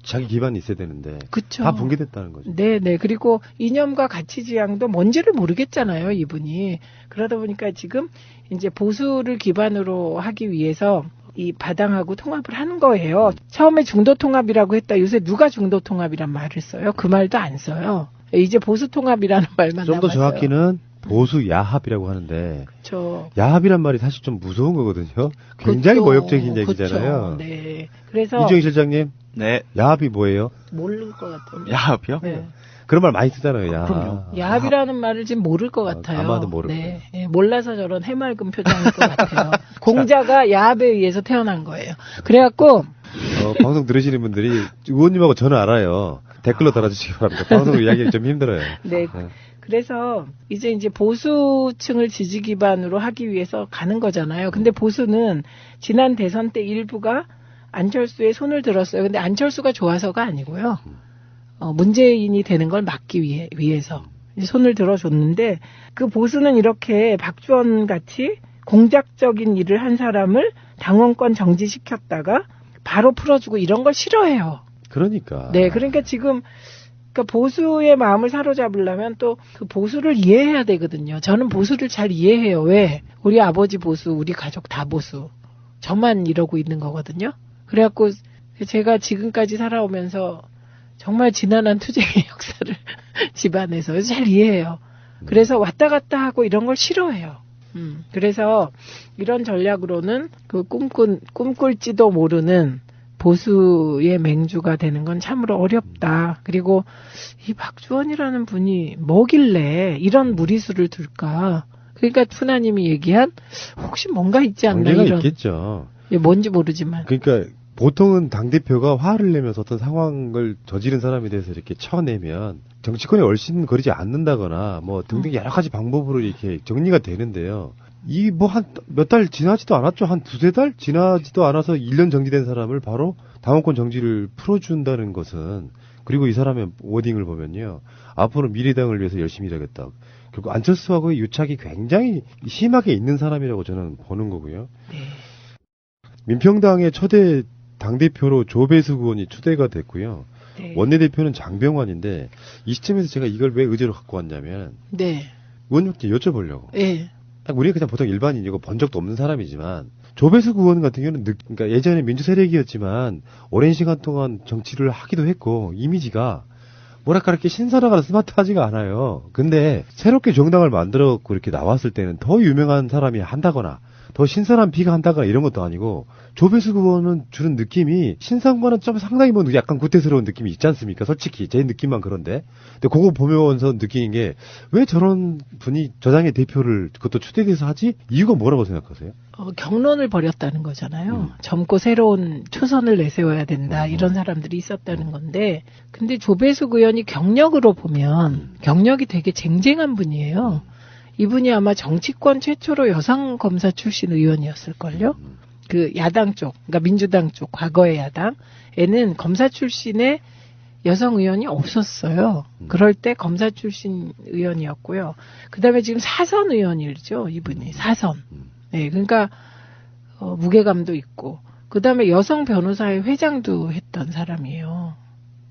자기 기반이 있어야 되는데 그쵸. 다 붕괴됐다는 거죠. 네. 그리고 이념과 가치 지향도 뭔지를 모르겠잖아요, 이분이. 그러다 보니까 지금 이제 보수를 기반으로 하기 위해서 이 바당하고 통합을 하는 거예요. 처음에 중도 통합이라고 했다. 요새 누가 중도 통합이란 말을 써요? 그 말도 안 써요. 이제 보수 통합이라는 말만 좀 더 남았어요. 정확히는 보수 야합이라고 하는데 그렇죠. 야합이란 말이 사실 좀 무서운 거거든요. 굉장히 그쵸. 모욕적인 얘기잖아요. 그쵸. 네. 그래서 이정희 실장님, 네. 야합이 뭐예요? 모를 것 같아요. 야합이요? 네. 그런 말 많이 쓰잖아요. 야합. 그럼요. 야합이라는 말을 지금 모를 것 같아요. 아마도 모를 네. 네, 몰라서 저런 해맑은 표정일 것 같아요. 공자가 야합에 의해서 태어난 거예요. 그래갖고 방송 들으시는 분들이 의원님하고 저는 알아요. 댓글로 달아주시기 바랍니다. 방송으로 이야기하기 좀 힘들어요. 네. 그래서 이제 보수층을 지지 기반으로 하기 위해서 가는 거잖아요. 근데 보수는 지난 대선 때 일부가 안철수의 손을 들었어요. 근데 안철수가 좋아서가 아니고요. 문재인이 되는 걸 막기 위해서 손을 들어줬는데 그 보수는 이렇게 박주원 같이 공작적인 일을 한 사람을 당원권 정지시켰다가 바로 풀어주고 이런 걸 싫어해요. 그러니까. 네, 그러니까 지금 그러니까 보수의 마음을 사로잡으려면 또 그 보수를 이해해야 되거든요. 저는 보수를 잘 이해해요. 왜? 우리 아버지 보수, 우리 가족 다 보수. 저만 이러고 있는 거거든요. 그래갖고 제가 지금까지 살아오면서 정말 지난한 투쟁의 역사를 집안에서 잘 이해해요. 그래서 왔다 갔다 하고 이런 걸 싫어해요. 그래서 이런 전략으로는 그 꿈꿀지도 모르는 보수의 맹주가 되는 건 참으로 어렵다. 그리고 이 박주원이라는 분이 뭐길래 이런 무리수를 둘까? 그러니까 푸나님이 얘기한 혹시 뭔가 있지 않나 관계가 이런. 있겠죠. 뭔지 모르지만. 그러니까 보통은 당대표가 화를 내면서 어떤 상황을 저지른 사람에 대해서 이렇게 쳐내면 정치권에 얼씬거리지 않는다거나 뭐 등등 여러 가지 방법으로 이렇게 정리가 되는데요. 이 뭐 한 몇 달 지나지도 않았죠. 한 두세 달 지나지도 않아서 1년 정지된 사람을 바로 당원권 정지를 풀어준다는 것은 그리고 이 사람의 워딩을 보면요. 앞으로 미래당을 위해서 열심히 일하겠다. 결국 안철수하고의 유착이 굉장히 심하게 있는 사람이라고 저는 보는 거고요. 네. 민평당의 초대 당대표로 조배수 의원이 추대가 됐고요. 네. 원내대표는 장병환인데 이 시점에서 제가 이걸 왜 의제로 갖고 왔냐면 네. 의원님께 여쭤보려고. 네. 딱 우리가 그냥 보통 일반인이고 본 적도 없는 사람이지만 조배수 의원 같은 경우는 그러니까 예전에 민주 세력이었지만 오랜 시간 동안 정치를 하기도 했고 이미지가 뭐랄까 이렇게 신선하거나 스마트하지가 않아요. 근데 새롭게 정당을 만들었고 이렇게 나왔을 때는 더 유명한 사람이 한다거나 더 신선한 피가 한다거나 이런 것도 아니고 조배수 의원은 주는 느낌이 신상과는 좀 상당히 뭐 약간 구태스러운 느낌이 있지 않습니까? 솔직히 제 느낌만 그런데. 근데 그거 보면서 느끼는 게 왜 저런 분이 저당의 대표를 그것도 추대돼서 하지? 이유가 뭐라고 생각하세요? 경론을 벌였다는 거잖아요. 젊고 새로운 초선을 내세워야 된다. 이런 사람들이 있었다는 건데 근데 조배수 의원이 경력으로 보면 경력이 되게 쟁쟁한 분이에요. 이분이 아마 정치권 최초로 여성 검사 출신 의원이었을걸요? 그 야당 쪽, 그러니까 민주당 쪽, 과거의 야당에는 검사 출신의 여성 의원이 없었어요. 그럴 때 검사 출신 의원이었고요. 그다음에 지금 사선 의원이죠, 이분이. 사선. 네, 그러니까 무게감도 있고. 그다음에 여성 변호사의 회장도 했던 사람이에요.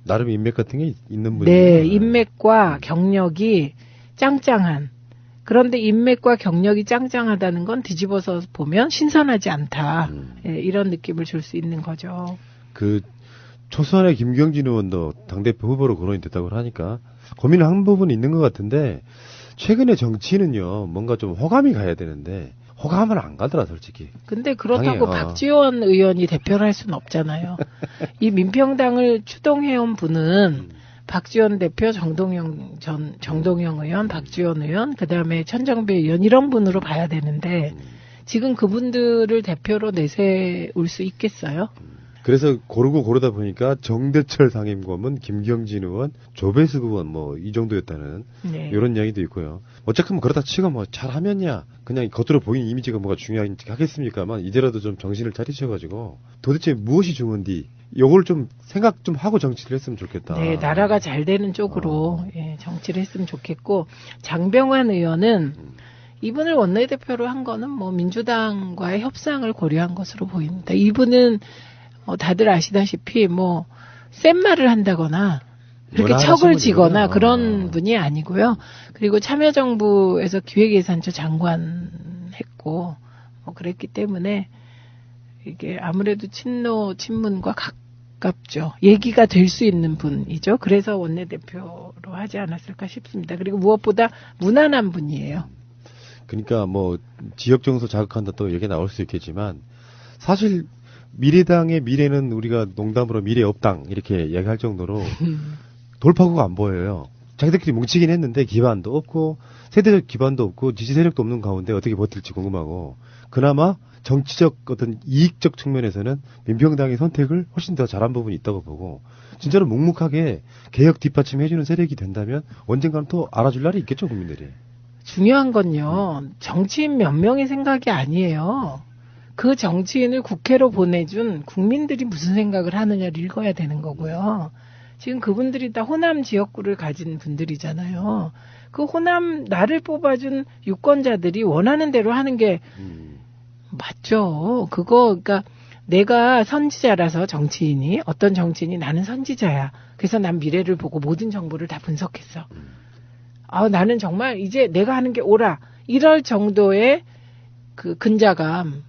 나름 인맥 같은 게 있는 분이에요. 네, 인맥과 경력이 짱짱한. 그런데 인맥과 경력이 짱짱하다는 건 뒤집어서 보면 신선하지 않다. 예, 이런 느낌을 줄 수 있는 거죠. 그 초선의 김경진 의원도 당대표 후보로 거론이 됐다고 하니까 고민을 한 부분이 있는 것 같은데 최근에 정치는요 뭔가 좀 호감이 가야 되는데 호감은 안 가더라 솔직히. 근데 그렇다고 당해요. 박지원 의원이 대표를 할 수는 없잖아요. 이 민평당을 추동해온 분은 박지원 대표, 정동영 의원, 박지원 의원, 그 다음에 천정배 의원 이런 분으로 봐야 되는데 지금 그분들을 대표로 내세울 수 있겠어요? 그래서 고르다 보니까 정대철 상임고문, 김경진 의원, 조배수 의원 뭐 이 정도였다는 네. 이런 이야기도 있고요. 어쨌든 그러다 치고 뭐 잘하면야 그냥 겉으로 보이는 이미지가 뭐가 중요한지 하겠습니까만 이제라도 좀 정신을 차리셔가지고 도대체 무엇이 좋은지 요걸 좀 생각 좀 하고 정치를 했으면 좋겠다. 네, 나라가 잘 되는 쪽으로 예, 정치를 했으면 좋겠고 장병환 의원은 이분을 원내대표로 한 거는 뭐 민주당과의 협상을 고려한 것으로 보입니다. 이분은 다들 아시다시피 뭐 센 말을 한다거나 이렇게 척을 지거나 그런 분이 아니고요. 그리고 참여정부에서 기획예산처 장관 했고 뭐 그랬기 때문에 이게 아무래도 친문과 가깝죠. 얘기가 될 수 있는 분이죠. 그래서 원내대표로 하지 않았을까 싶습니다. 그리고 무엇보다 무난한 분이에요. 그러니까 뭐 지역 정서 자극한다 또 얘기 나올 수 있겠지만 사실 미래당의 미래는 우리가 농담으로 미래업당 이렇게 얘기할 정도로 돌파구가 안 보여요. 자기들끼리 뭉치긴 했는데 기반도 없고 세대적 기반도 없고 지지 세력도 없는 가운데 어떻게 버틸지 궁금하고 그나마 정치적 어떤 이익적 측면에서는 민평당의 선택을 훨씬 더 잘한 부분이 있다고 보고 진짜로 묵묵하게 개혁 뒷받침해주는 세력이 된다면 언젠가는 또 알아줄 날이 있겠죠 국민들이. 중요한 건요. 정치인 몇 명의 생각이 아니에요. 그 정치인을 국회로 보내준 국민들이 무슨 생각을 하느냐를 읽어야 되는 거고요. 지금 그분들이 다 호남 지역구를 가진 분들이잖아요. 그 호남 나를 뽑아준 유권자들이 원하는 대로 하는 게 맞죠. 그러니까 내가 선지자라서 정치인이 어떤 정치인이 나는 선지자야. 그래서 난 미래를 보고 모든 정보를 다 분석했어. 나는 정말 이제 내가 하는 게 옳아. 이럴 정도의 그 근자감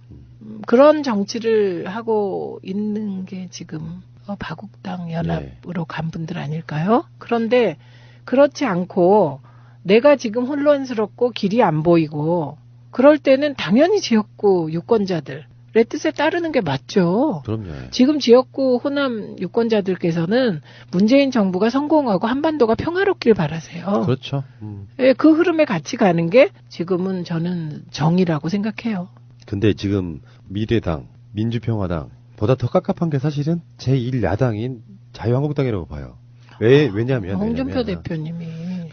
그런 정치를 하고 있는 게 지금 바국당 연합으로 간 분들 아닐까요? 그런데 그렇지 않고 내가 지금 혼란스럽고 길이 안 보이고 그럴 때는 당연히 지역구 유권자들의 뜻에 따르는 게 맞죠. 그럼요. 지금 지역구 호남 유권자들께서는 문재인 정부가 성공하고 한반도가 평화롭길 바라세요. 그렇죠. 예, 그 흐름에 같이 가는 게 지금은 저는 정의라고 생각해요. 근데 지금 미래당, 민주평화당 보다 더 깝깝한 게 사실은 제1야당인 자유한국당이라고 봐요. 왜냐면 홍준표 대표님이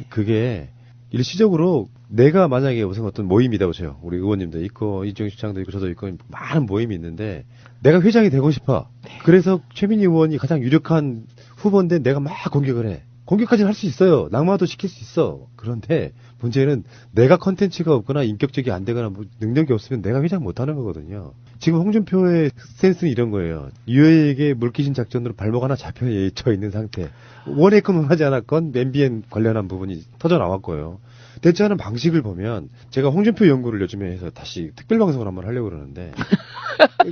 그게 일시적으로 내가 만약에 무슨 어떤 모임이다 보세요. 우리 의원님도 있고 이정희 시장도 있고 저도 있고 많은 모임이 있는데 내가 회장이 되고 싶어. 네. 그래서 최민희 의원이 가장 유력한 후보인데 내가 막 공격을 해. 공격까지는 할 수 있어요. 낙마도 시킬 수 있어. 그런데 문제는 내가 컨텐츠가 없거나 인격적이 안 되거나 뭐 능력이 없으면 내가 회장 못하는 거거든요. 지금 홍준표의 센스는 이런 거예요. 유해에게 물귀신 작전으로 발목 하나 잡혀 있는 상태. 원했건 하지 않았건 MBN 관련한 부분이 터져 나왔고요. 대처하는 방식을 보면 제가 홍준표 연구를 요즘에 해서 다시 특별방송을 한번 하려고 그러는데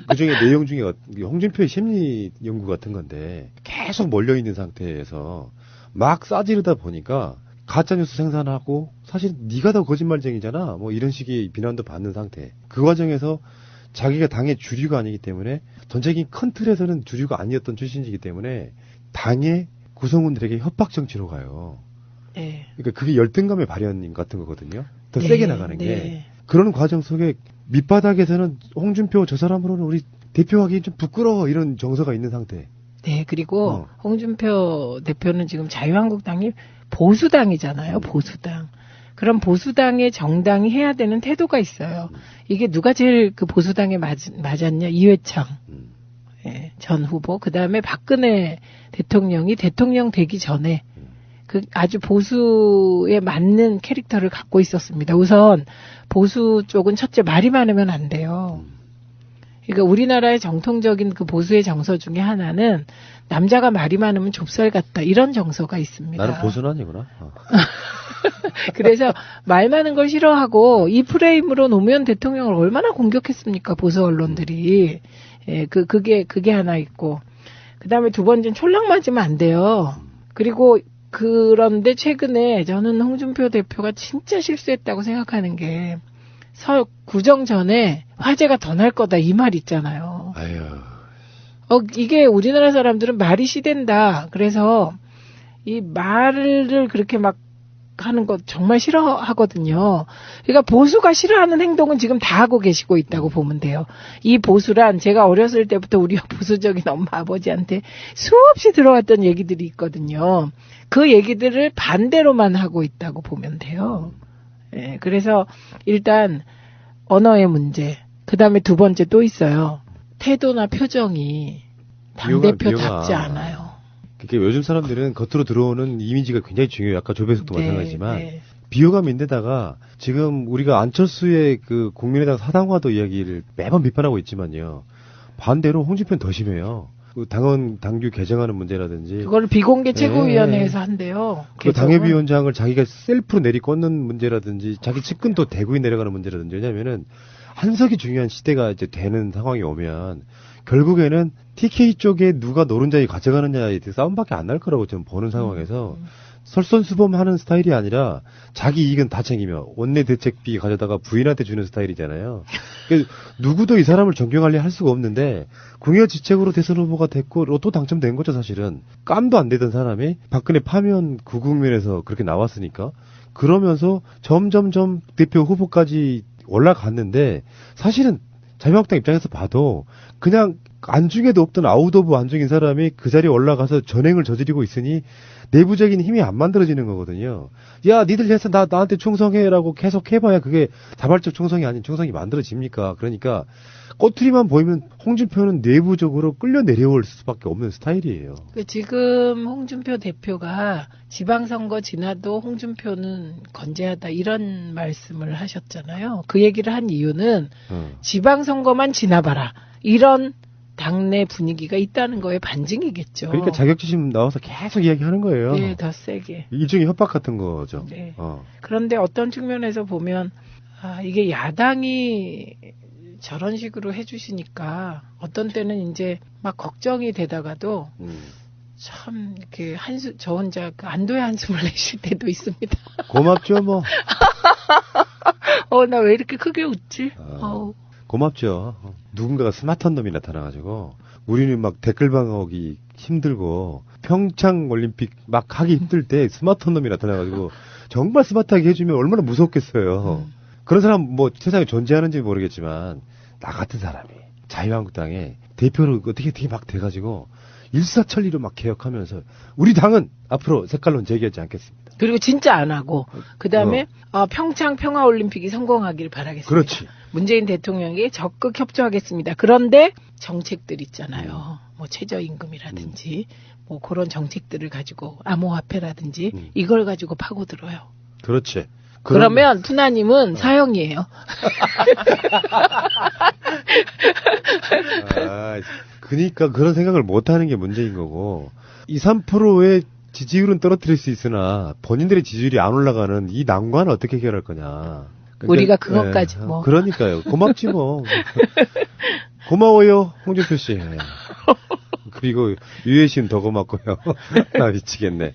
그중에 내용 중에 홍준표의 심리 연구 같은 건데 계속 몰려있는 상태에서 막 싸지르다 보니까 가짜뉴스 생산하고 사실 네가 더 거짓말쟁이잖아 뭐 이런 식의 비난도 받는 상태. 그 과정에서 자기가 당의 주류가 아니기 때문에 전체적인 큰 틀에서는 주류가 아니었던 출신이기 때문에 당의 구성원들에게 협박 정치로 가요. 네. 그러니까 그게 열등감의 발현 같은 거거든요. 더 세게 나가는 게. 그런 과정 속에 밑바닥에서는 홍준표 저 사람으로는 우리 대표하기 좀 부끄러워 이런 정서가 있는 상태. 네, 그리고 홍준표 대표는 지금 자유한국당이 보수당이잖아요. 보수당. 그럼 보수당의 정당이 해야 되는 태도가 있어요. 이게 누가 제일 그 보수당에 맞았냐? 이회창. 예, 전 후보. 그 다음에 박근혜 대통령이 대통령 되기 전에 그 아주 보수에 맞는 캐릭터를 갖고 있었습니다. 우선 보수 쪽은 첫째 말이 많으면 안 돼요. 그러니까 우리나라의 정통적인 그 보수의 정서 중에 하나는 남자가 말이 많으면 좁쌀 같다 이런 정서가 있습니다. 나는 보수는 아니구나. 그래서 말 많은 걸 싫어하고 이 프레임으로 노무현 대통령을 얼마나 공격했습니까 보수 언론들이. 예, 그게 하나 있고 그 다음에 두 번째는 촐락 맞으면 안 돼요. 그리고 그런데 최근에 저는 홍준표 대표가 진짜 실수했다고 생각하는 게 구정 전에 화재가 더 날 거다 이 말 있잖아요. 아유. 이게 우리나라 사람들은 말이 시댄다. 그래서 이 말을 그렇게 막 하는 거 정말 싫어하거든요. 그러니까 보수가 싫어하는 행동은 지금 다 하고 계시고 있다고 보면 돼요. 이 보수란 제가 어렸을 때부터 우리 보수적인 엄마 아버지한테 수없이 들어왔던 얘기들이 있거든요. 그 얘기들을 반대로만 하고 있다고 보면 돼요. 예, 그래서 일단 언어의 문제, 그 다음에 두 번째 또 있어요. 태도나 표정이 당대표답지 않아요. 그러니까 요즘 사람들은 겉으로 들어오는 이미지가 굉장히 중요해요. 아까 조배숙도 네, 마찬가지지만 네. 비호감인데다가 지금 우리가 안철수의 그 국민의당 사당화도 이야기를 매번 비판하고 있지만요. 반대로 홍준표는 더 심해요. 그 당원 당규 개정하는 문제라든지 그걸 비공개 최고위원회에서 한대요. 그 당협위원장을 자기가 셀프로 내리꽂는 문제라든지 자기 측근도 대구에 내려가는 문제라든지 왜냐면은 한석이 중요한 시대가 이제 되는 상황이 오면 결국에는 TK 쪽에 누가 노른자에 가져가느냐에 싸움밖에 안 날 거라고 저는 보는 상황에서 설선수범하는 스타일이 아니라 자기 이익은 다 챙기며 원내 대책비 가져다가 부인한테 주는 스타일이잖아요. 누구도 이 사람을 존경하려 할 수가 없는데 궁여지책으로 대선 후보가 됐고 로또 당첨된 거죠 사실은. 깜도 안 되던 사람이 박근혜 파면 구국면에서 그렇게 나왔으니까 그러면서 점점점 대표 후보까지 올라갔는데 사실은 자유한국당 입장에서 봐도 그냥 안중에도 없던 아웃 오브 안중인 사람이 그 자리에 올라가서 전횡을 저지르고 있으니 내부적인 힘이 안 만들어지는 거거든요. 야, 니들 해서 나한테 충성해라고 계속 해봐야 그게 자발적 충성이 아닌 충성이 만들어집니까? 그러니까 꼬투리만 보이면 홍준표는 내부적으로 끌려 내려올 수밖에 없는 스타일이에요. 지금 홍준표 대표가 지방선거 지나도 홍준표는 건재하다 이런 말씀을 하셨잖아요. 그 얘기를 한 이유는 지방선거만 지나봐라. 이런 당내 분위기가 있다는 거에 반증이겠죠. 그러니까 자격지심 나와서 계속 이야기하는 거예요. 네, 더 세게. 일종의 협박 같은 거죠. 네. 그런데 어떤 측면에서 보면 이게 야당이 저런 식으로 해주시니까 어떤 때는 이제 막 걱정이 되다가도 참 이렇게 저 혼자 그 안도의 한숨을 내쉴 때도 있습니다. 고맙죠, 뭐. 나 왜 이렇게 크게 웃지? 고맙죠. 누군가가 스마트한 놈이 나타나가지고 우리는 막 댓글 방어하기 힘들고 평창 올림픽 막 하기 힘들 때 스마트한 놈이 나타나가지고 정말 스마트하게 해주면 얼마나 무섭겠어요. 그런 사람 뭐 세상에 존재하는지 모르겠지만 나 같은 사람이 자유한국당에 대표로 어떻게 막 돼가지고 일사천리로 막 개혁하면서 우리 당은 앞으로 색깔론 제기하지 않겠습니다. 그리고 진짜 안 하고 그 다음에 평창 평화올림픽이 성공하기를 바라겠습니다. 그렇지. 문재인 대통령에게 적극 협조하겠습니다. 그런데 정책들 있잖아요. 뭐 최저임금이라든지 뭐 그런 정책들을 가지고 암호화폐라든지 이걸 가지고 파고들어요. 그렇지. 그러면 푸나님은 사형이에요. 그러니까 그런 생각을 못하는 게 문제인 거고 2, 3%의 지지율은 떨어뜨릴 수 있으나 본인들의 지지율이 안 올라가는 이 난관을 어떻게 해결할 거냐. 그러니까, 우리가 그것까지 뭐. 그러니까요. 고맙지 뭐. 고마워요, 홍준표 씨. 그리고 유해심 더 고맙고요. 나 미치겠네.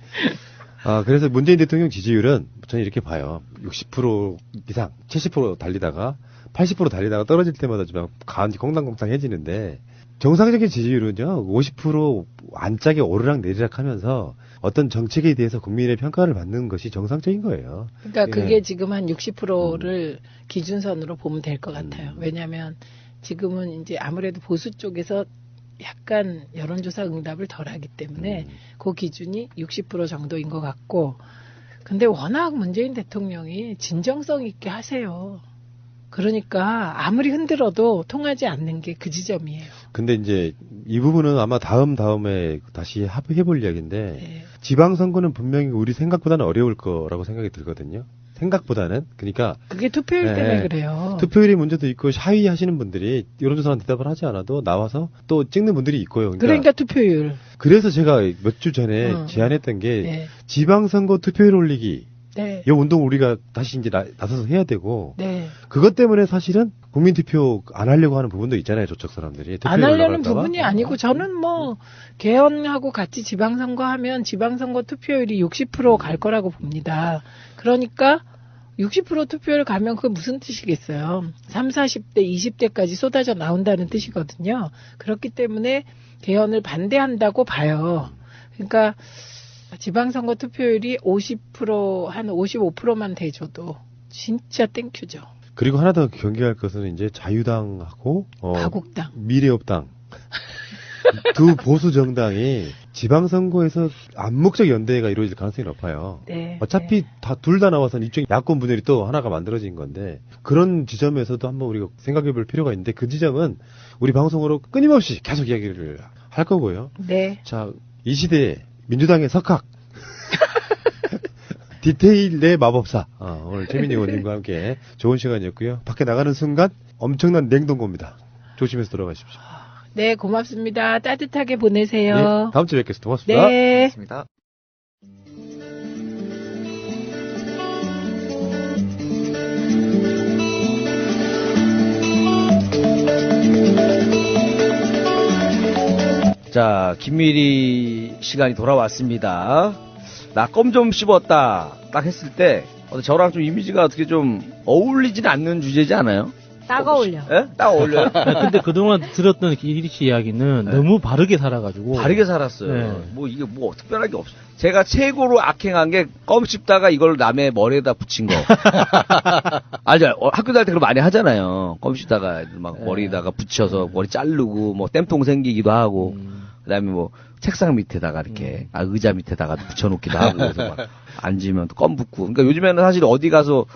그래서 문재인 대통령 지지율은 저는 이렇게 봐요. 60% 이상, 70% 달리다가 80% 달리다가 떨어질 때마다 좀 가은지 콩당콩당해지는데 정상적인 지지율은요 50% 안짝에 오르락 내리락 하면서 어떤 정책에 대해서 국민의 평가를 받는 것이 정상적인 거예요. 그러니까 그게 지금 한 60%를 기준선으로 보면 될 것 같아요. 왜냐하면 지금은 이제 아무래도 보수 쪽에서 약간 여론조사 응답을 덜 하기 때문에 그 기준이 60% 정도인 것 같고 근데 워낙 문재인 대통령이 진정성 있게 하세요. 그러니까 아무리 흔들어도 통하지 않는 게 그 지점이에요. 근데 이제 이 부분은 아마 다음에 다시 합의해볼 이야기인데 네. 지방선거는 분명히 우리 생각보다는 어려울 거라고 생각이 들거든요. 생각보다는. 그러니까 그게 투표율 때문에 그래요. 투표율이 문제도 있고 샤이하시는 분들이 여론조사는 대답을 하지 않아도 나와서 또 찍는 분들이 있고요. 그러니까 투표율. 그래서 제가 몇 주 전에 제안했던 게 네. 지방선거 투표율 올리기. 네. 이 운동 우리가 다시 이제 나서서 해야 되고. 네. 그것 때문에 사실은 국민투표 안 하려고 하는 부분도 있잖아요. 저쪽 사람들이. 안 하려는 부분이 아니고 저는 뭐 개헌하고 같이 지방선거 하면 지방선거 투표율이 60% 갈 거라고 봅니다. 그러니까 60% 투표율 가면 그게 무슨 뜻이겠어요. 30, 40대, 20대까지 쏟아져 나온다는 뜻이거든요. 그렇기 때문에 개헌을 반대한다고 봐요. 그러니까 지방선거 투표율이 50%, 한 55%만 돼줘도 진짜 땡큐죠. 그리고 하나 더 경계할 것은 이제 자유당하고 가국당, 미래업당 두 보수 정당이 지방선거에서 암묵적 연대가 이루어질 가능성이 높아요. 네, 어차피 네. 둘 다 나와서 이쪽 야권 분열이 또 하나가 만들어진 건데 그런 지점에서도 한번 우리가 생각해 볼 필요가 있는데 그 지점은 우리 방송으로 끊임없이 계속 이야기를 할 거고요. 네. 자, 이 시대에 민주당의 석학 디테일 내 마법사 오늘 최민희 의원님과 함께 좋은 시간이었고요. 밖에 나가는 순간 엄청난 냉동고입니다. 조심해서 돌아가십시오. 네, 고맙습니다. 따뜻하게 보내세요. 네, 다음 주에 뵙겠습니다. 고맙습니다. 네. 고맙습니다. 자, 김미리 시간이 돌아왔습니다. 나 껌 좀 씹었다 딱 했을 때 저랑 좀 이미지가 어떻게 좀 어울리진 않는 주제지 않아요? 딱 어울려. 예? 딱 어울려요? 근데 그동안 들었던 이리 씨 이야기는 네. 너무 바르게 살아가지고. 바르게 살았어요. 네. 뭐 이게 뭐 특별한 게 없어요. 제가 최고로 악행한 게 껌 씹다가 이걸 남의 머리에다 붙인 거. 알죠? 학교 다닐 때 그거 많이 하잖아요. 껌 씹다가 막 머리에다가 붙여서 머리 자르고 뭐 땜통 생기기도 하고. 그다음에 뭐 책상 밑에다가 이렇게 의자 밑에다가 붙여놓기도 하고 그래서 막 앉으면 또 껌 붙고. 그러니까 요즘에는 사실 어디 가서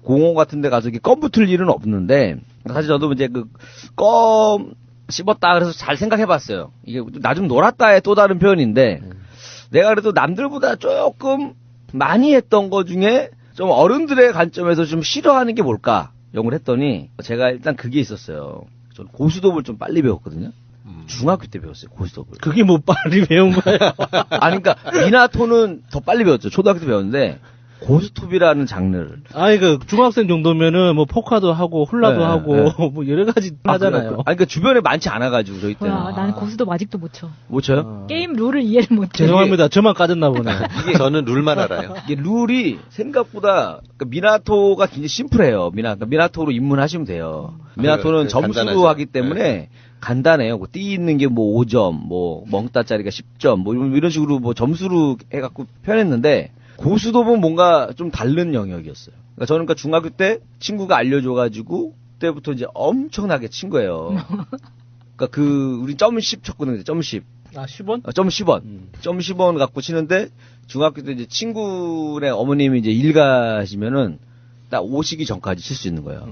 공원 같은 데 가서 이렇게 껌 붙을 일은 없는데 사실 저도 이제 그 껌 씹었다 그래서 잘 생각해 봤어요. 이게 나 좀 놀았다의 또 다른 표현인데 내가 그래도 남들보다 조금 많이 했던 거 중에 좀 어른들의 관점에서 좀 싫어하는 게 뭘까 연구를 했더니 제가 일단 그게 있었어요. 전 고스톱을 좀 빨리 배웠거든요. 중학교 때 배웠어요, 고스톱을. 그게 뭐 빨리 배운 거예요? 아니, 그러니까 미나토는 더 빨리 배웠죠. 초등학교 때 배웠는데 고스톱이라는 장르를. 아니, 그 중학생 정도면은 뭐 포카도 하고 훌라도 네, 하고 네. 뭐 여러 가지 하잖아요. 아니, 그러니까 주변에 많지 않아가지고 저희 때는. 뭐야, 나는 고스톱 아직도 못 쳐. 못 쳐요? 게임 룰을 이해를 못 해. 죄송합니다. 저만 까졌나 보네요. 저는 룰만 알아요. 이게 룰이 생각보다 그러니까 미나토가 굉장히 심플해요. 그러니까 미나토로 입문하시면 돼요. 미나토는 점수로 간단하죠. 하기 때문에 간단해요. 뭐 띠 있는 게 뭐 5점, 뭐 멍따짜리가 10점, 뭐 이런 식으로 뭐 점수로 해갖고 표현했는데 고스톱은 뭔가 좀 다른 영역이었어요. 그러니까 저는 그러니까 중학교 때 친구가 알려줘가지고 그때부터 이제 엄청나게 친 거예요. 그러니까 우리 점 10 쳤거든요. 점 10. 아, 10원? 점 10원. 점 10원 갖고 치는데 중학교 때 이제 친구네 어머님이 이제 일 가시면은 딱 오시기 전까지 칠 수 있는 거예요.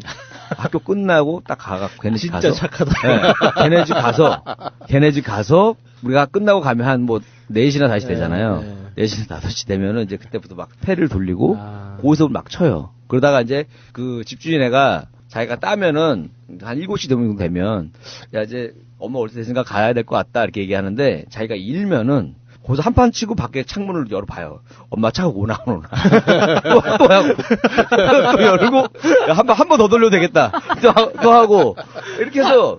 학교 끝나고 딱 가갖고 걔네 집 진짜 가서. 착하다. 네, 걔네 집 가서 우리가 끝나고 가면 한 뭐 4시나 5시 되잖아요. 4시나 5시 되면은 이제 그때부터 막 패를 돌리고 고스톱을 막 쳐요. 그러다가 이제 그 집주인 애가 자기가 따면은 한 7시 되면 야 이제 엄마 올 때 됐으니까 가야 될 것 같다 이렇게 얘기하는데 자기가 일면은 거기서 한 판 치고 밖에 창문을 열어봐요. 엄마 차가 오나 안 오나. 또 하고. 또 열고, 한 번 더 돌려도 되겠다. 또 하고. 이렇게 해서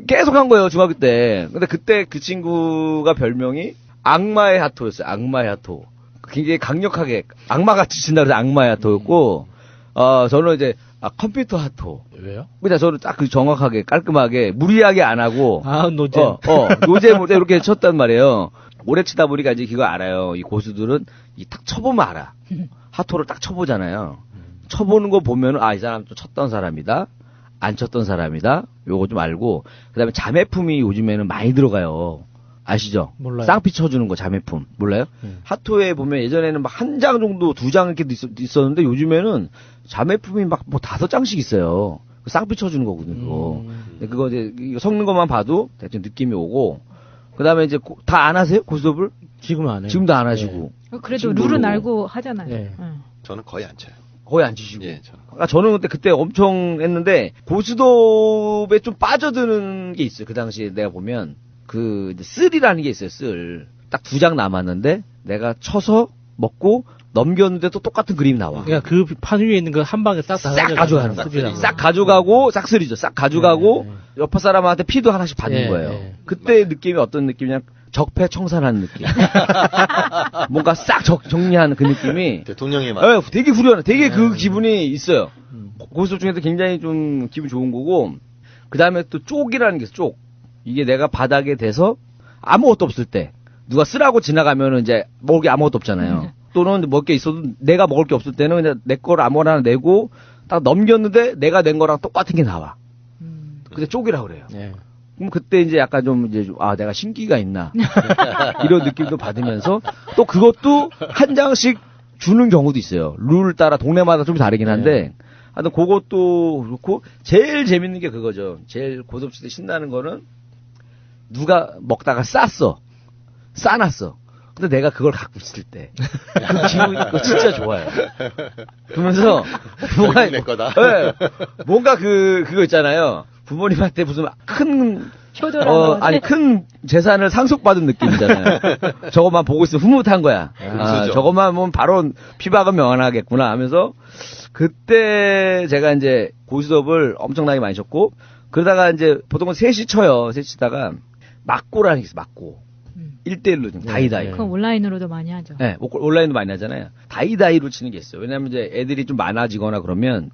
계속 한 거예요, 중학교 때. 근데 그때 그 친구가 별명이 악마의 하토였어요, 악마의 하토. 굉장히 강력하게, 악마같이 친다 그래서 악마의 하토였고, 저는 이제, 컴퓨터 하토. 왜요? 그냥 저는 딱 그 정확하게, 깔끔하게, 무리하게 안 하고. 노잼. 노잼 이렇게 쳤단 말이에요. 오래 치다 보니까 이제 그거 알아요. 이 고수들은 딱 쳐보면 알아. 하토를 딱 쳐보잖아요. 쳐보는 거 보면은 이 사람 또 쳤던 사람이다. 안 쳤던 사람이다. 요거 좀 알고. 그 다음에 자매품이 요즘에는 많이 들어가요. 아시죠? 몰라요. 쌍피 쳐주는 거 자매품. 몰라요? 하토에 보면 예전에는 막 한 장 정도 2장 이렇게 있었는데 요즘에는 자매품이 막 뭐 5장씩 있어요. 쌍피 쳐주는 거거든요, 그거. 근데 그거 이제, 이거 섞는 것만 봐도 대충 느낌이 오고, 그 다음에 이제 다 안 하세요? 고스톱을? 지금은 안 해요. 지금도 안 하시고. 그래도 룰은 알고 하잖아요. 네. 저는 거의 안 쳐요. 거의 안 치시고. 예, 저는. 저는 그때 엄청 했는데, 고스톱에 좀 빠져드는 게 있어요. 그 당시에 내가 보면, 이제 쓸이라는 게 있어요, 쓸. 딱 2장 남았는데, 내가 쳐서 먹고, 넘겼는데 또 똑같은 그림이 나와. 그러니까 그 판 위에 있는 거 한 방에 싹 가져가는 거야. 싹 가져가고, 싹쓸이죠. 싹 가져가고, 옆에 사람한테 피도 하나씩 받는 거예요. 그때 느낌이 어떤 느낌이냐, 적폐청산하는 느낌. 뭔가 싹 정리하는 그 느낌이. 대통령의 맛. 네, 되게 후련해. 되게 그 기분이 있어요. 고스톱 중에도 굉장히 좀 기분 좋은 거고, 그 다음에 또 쪽이라는 게 있어, 쪽. 이게 내가 바닥에 대서 아무것도 없을 때, 누가 쓰라고 지나가면은 이제 먹을 게 아무것도 없잖아요. 또는 먹을 게 있어도 내가 먹을 게 없을 때는 그냥 내 거를 아무거나 내고 딱 넘겼는데 내가 낸 거랑 똑같은 게 나와. 근데 쪽이라고 그래요. 그럼 그때 이제 약간 좀 이제 내가 신기가 있나 이런 느낌도 받으면서 또 그것도 한 장씩 주는 경우도 있어요. 룰 따라 동네마다 좀 다르긴 한데 하여튼 그것도 그렇고 제일 재밌는 게 그거죠. 제일 고스톱 칠 때 신나는 거는 누가 먹다가 싸놨어. 근데 내가 그걸 갖고 있을 때. 그 기분이 진짜 좋아요. 그러면서, 내 거다. 네, 뭔가 그거 있잖아요. 부모님한테 무슨 큰 재산을 상속받은 느낌이잖아요. 저것만 보고 있으면 흐뭇한 거야. 저것만 보면 바로 피박은 명안하겠구나 하면서, 그때 제가 이제 고스톱을 엄청나게 많이 쳤고, 그러다가 이제 보통은 셋이 쳐요. 셋이 치다가, 막고라는 게 있어요, 막고. 1대1로 좀 다이다이. 그건 온라인으로도 많이 하죠. 네, 온라인도 많이 하잖아요. 다이다이로 치는 게 있어요. 왜냐면 이제 애들이 좀 많아지거나 그러면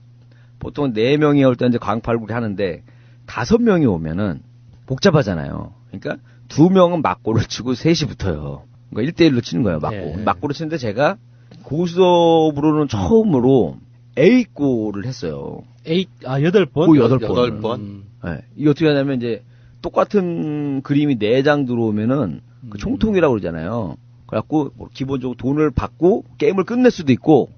보통 4명이 올 때 이제 광팔구리 하는데 5명이 오면은 복잡하잖아요. 그러니까 2명은 막고를 치고 3이 붙어요. 그러니까 1대1로 치는 거예요, 막고. 막고를 치는데 제가 고스톱으로는 처음으로 A골을 했어요. 8번? 고 8번. 네. 이게 어떻게 하냐면 이제 똑같은 그림이 4장 들어오면은 그 총통이라고 그러잖아요. 그래갖고 뭐 기본적으로 돈을 받고 게임을 끝낼 수도 있고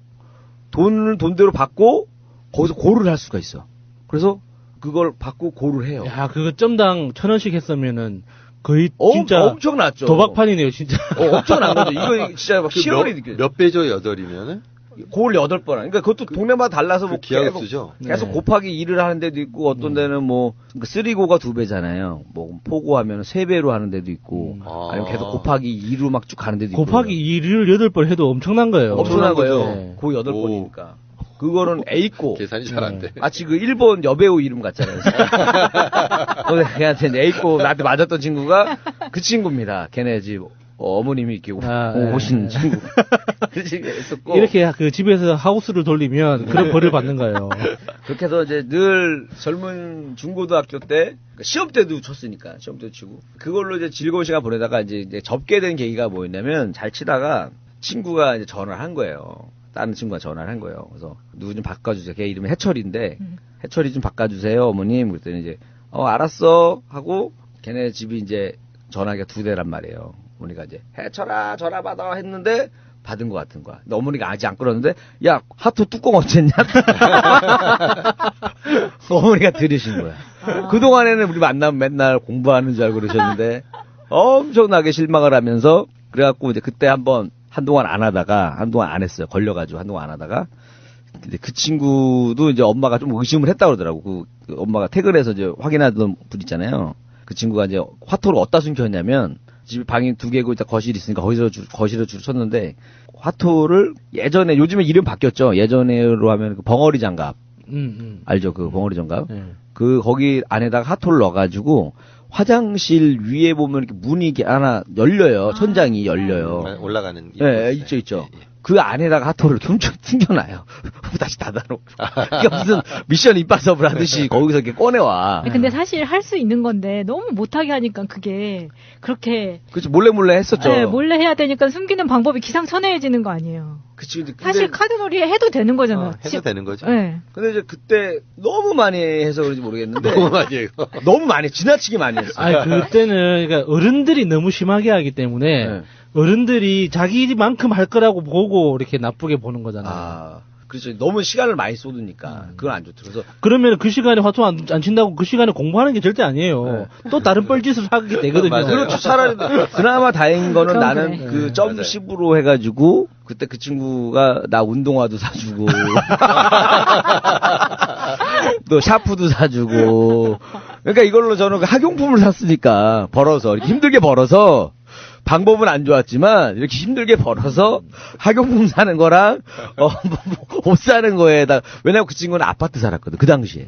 돈을 돈대로 받고 거기서 고를 할 수가 있어. 그래서 그걸 받고 고를 해요. 야, 그거 점당 1,000원씩 했으면은 거의 진짜 엄청 났죠. 도박판이네요, 진짜. 엄청난 거죠. 이거 진짜 막 시원히 느껴요. 몇 배죠, 8이면은? 골 8번. 그러니까 그것도 동네마다 달라서 뭐 기하급 쓰죠. 계속 곱하기 2를 하는 데도 있고 어떤 데는 뭐 쓰리고가 2배잖아요. 뭐 포고 하면 3배로 하는 데도 있고 아니면 계속 곱하기 2로 막 쭉 가는 데도 있고. 곱하기 2를 8번 해도 엄청난 거예요. 엄청난 거예요. 고 8번이니까. 그거는 A고. 계산이 잘 안 돼. 마치 그 일본 여배우 이름 같잖아요. 걔한테 A고 나한테 맞았던 친구가 그 친구입니다. 걔네 집 어머님이 이렇게 오신 친구. 이렇게 그 집에서 하우스를 돌리면 그런 벌을 받는 거예요. 그렇게 해서 이제 늘 젊은 중고등학교 때 시험 때도 쳤으니까 시험 때도 치고 그걸로 이제 즐거운 시간 보내다가 이제 접게 된 계기가 뭐였냐면 잘 치다가 친구가 이제 전화를 한 거예요. 다른 친구가 전화를 한 거예요. 그래서 누구 좀 바꿔주세요. 걔 이름이 해철인데 해철이 좀 바꿔주세요, 어머님. 그랬더니 이제 알았어 하고 걔네 집이 이제 전화기가 2대란 말이에요. 어머니가 이제 해철아 전화 받아 했는데 받은 것 같은 거야. 근데 어머니가 아직 안 끊었는데 야 하트 뚜껑 어쨌냐? 어머니가 들으신 거야. 그동안에는 우리 만나면 맨날 공부하는 줄 알고 그러셨는데 엄청나게 실망을 하면서 그래갖고 이제 그때 한동안 안 하다가 한동안 안 했어요. 걸려가지고 한동안 안 하다가 근데 그 친구도 이제 엄마가 좀 의심을 했다고 그러더라고. 그 엄마가 퇴근해서 이제 확인하던 분 있잖아요. 그 친구가 이제 화토를 어디다 숨겼냐면 집에 방이 2개고 일단 거실이 있으니까 거실에 주로 쳤는데 화토를 예전에 요즘에 이름 바뀌었죠. 예전에로 하면 그 벙어리 장갑 알죠? 그 벙어리 장갑. 그 거기 안에다가 화토를 넣어가지고 화장실 위에 보면 이렇게 문이 이렇게 하나 열려요. 천장이 열려요. 올라가는. 네, 있죠. 그 안에다가 핫토를 훔쳐 튕겨놔요. 다시 닫아놓고. 그게 무슨 미션 임파서블 하듯이 거기서 이렇게 꺼내와. 근데 사실 할 수 있는 건데 너무 못하게 하니까 그게 그렇게. 그렇죠. 몰래 했었죠. 네, 몰래 해야 되니까 숨기는 방법이 기상천외해지는 거 아니에요. 그치. 사실 카드놀이 해도 되는 거잖아요. 해도 되는 거죠. 네. 근데 이제 그때 너무 많이 해서 그런지 모르겠는데. 너무 많이 해요. 너무 많이, 지나치게 많이 했어요. 아니, 그때는, 그러니까 어른들이 너무 심하게 하기 때문에, 어른들이 자기만큼 할 거라고 보고 이렇게 나쁘게 보는 거잖아요. 그렇죠. 너무 시간을 많이 쏟으니까 그건 안 좋죠. 그래서 그러면 그 시간에 화투 안 친다고 그 시간에 공부하는 게 절대 아니에요. 또 다른 뻘짓을 하게 되거든요. 그렇죠. 차라리 그나마 다행인 거는 나는 그래. 그 점십으로 해가지고 그때 그 친구가 나 운동화도 사주고 또 샤프도 사주고 그러니까 이걸로 저는 학용품을 샀으니까 벌어서 이렇게 힘들게 벌어서 방법은 안 좋았지만 이렇게 힘들게 벌어서 학용품 사는 거랑 옷 사는 거에다 왜냐면 그 친구는 아파트 살았거든 그 당시에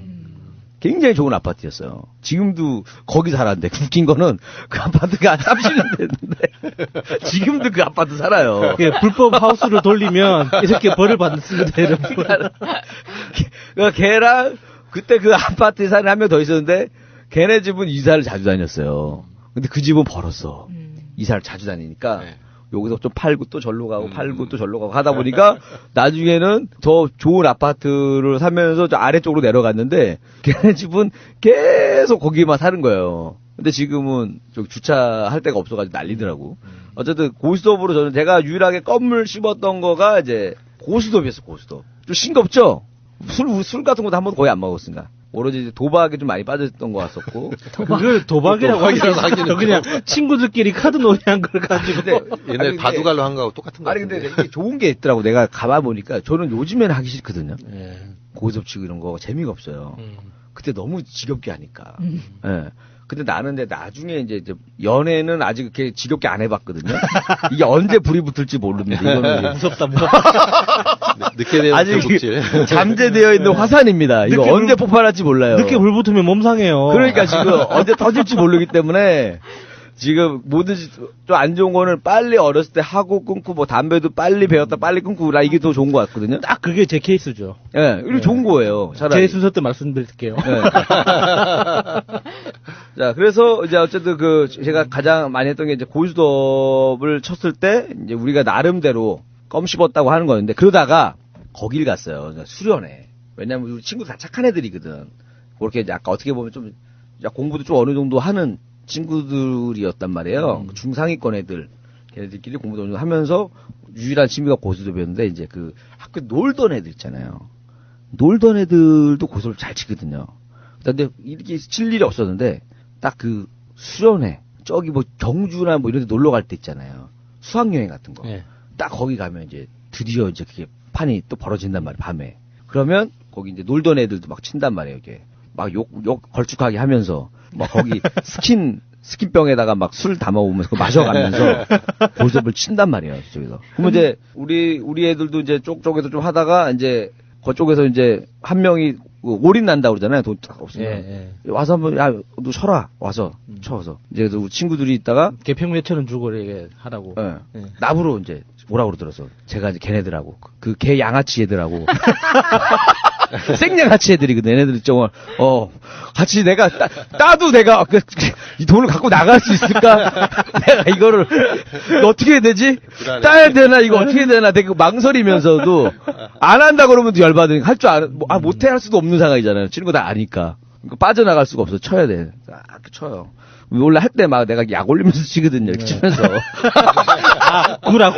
굉장히 좋은 아파트였어요. 지금도 거기 살았는데 웃긴 거는 그 아파트가 30년 됐는데 지금도 그 아파트 살아요. 예, 불법 하우스를 돌리면 이렇게 벌을 받습니다. 그러니까 걔랑 그때 그 아파트에 사는 한 명 더 있었는데 걔네 집은 이사를 자주 다녔어요. 근데 그 집은 벌었어. 이사를 자주 다니니까 여기서 좀 팔고 또 절로 가고 팔고 또 절로 가고 하다 보니까 나중에는 더 좋은 아파트를 사면서 저 아래쪽으로 내려갔는데 걔네 집은 계속 거기만 사는 거예요. 근데 지금은 저 주차할 데가 없어가지고 난리더라고. 어쨌든 고스톱으로 저는 제가 유일하게 껌을 씹었던 거가 이제 고스톱이었어. 고스톱. 좀 싱겁죠? 술 같은 것도 한 번도 거의 안 먹었으니까. 오로지 이제 도박에 좀 많이 빠졌던 것 같았고. 그걸 도박이라고 하기는 그냥 친구들끼리 카드 놀이한 걸 가지고. 옛날 바둑알로 한 거하고 똑같은 거. 아니 근데 이게 좋은 게 있더라고. 내가 가봐보니까 저는 요즘에는 하기 싫거든요. 고스톱 치고 이런 거 재미가 없어요. 그때 너무 지겹게 하니까. 예. 근데 나는 나중에 이제 연애는 아직 그렇게 지겹게 안 해봤거든요. 이게 언제 불이 붙을지 모릅니다. 이거는 무섭다. 늦게 되면 아직 불붙질. 잠재되어 있는 화산입니다. 이거 언제 폭발할지 몰라요. 늦게 불 붙으면 몸 상해요. 그러니까 지금 언제 터질지 모르기 때문에 지금 뭐든지 좀 안 좋은 거는 빨리 어렸을 때 하고 끊고 뭐 담배도 빨리 배웠다 빨리 끊고 나 이게 더 좋은 것 같거든요. 딱 그게 제 케이스죠. 예, 네, 이거 좋은 거예요. 차라리. 제 순서 때 말씀드릴게요. 네. 자, 그래서 이제 어쨌든 제가 가장 많이 했던 게 이제 고스톱을 쳤을 때 이제 우리가 나름대로 껌 씹었다고 하는 거였는데 그러다가 거길 갔어요. 그러니까 수련회. 왜냐면 우리 친구들 다 착한 애들이거든. 그렇게 이제 아까 어떻게 보면 좀 공부도 좀 어느 정도 하는 친구들이었단 말이에요. 중상위권 애들. 걔네들끼리 공부도 어느 정도 하면서 유일한 취미가 고스톱이었는데 이제 그 학교 놀던 애들 있잖아요. 놀던 애들도 고스톱을 잘 치거든요. 근데 이렇게 칠 일이 없었는데 딱 그 수련회 저기 뭐 경주나 뭐 이런 데 놀러 갈 때 있잖아요. 수학여행 같은 거. 딱 거기 가면 이제 드디어 이제 그게 판이 또 벌어진단 말이에요. 밤에. 그러면 거기 이제 놀던 애들도 막 친단 말이에요. 이게 막 욕 걸쭉하게 하면서 막 거기 스킨병에다가 막 술 담아오면서 마셔가면서 고스톱을 친단 말이에요. 저기서. 그러면 이제 우리 애들도 이제 쪽에서 좀 하다가 이제 그쪽에서 이제 한 명이 올인 난다 그러잖아요. 돈 딱 없으면. 와서 한번 너 쳐라. 와서 쳐서. 이제 우리 친구들이 있다가 개평 몇 천원 주고 이렇게 하라고. 나부로 이제 오라고 그러더라서 제가 이제 걔네들하고 그 개 양아치 애들하고 생양아치 애들이거든. 얘네들이 좀 같이 내가 따도 내가 이 돈을 갖고 나갈 수 있을까? 내가 이거를 어떻게 해야 되지? 따야 되나 이거 어떻게 해야 되나 되게 망설이면서도 안 한다 그러면 또 열받으니까 할 줄 못해 할 수도 없는 상황이잖아요. 치는 거 다 아니까. 그러니까 빠져나갈 수가 없어. 쳐야 돼. 쳐요. 원래 할 때 막 내가 약 올리면서 치거든요. 이렇게 치면서. 구라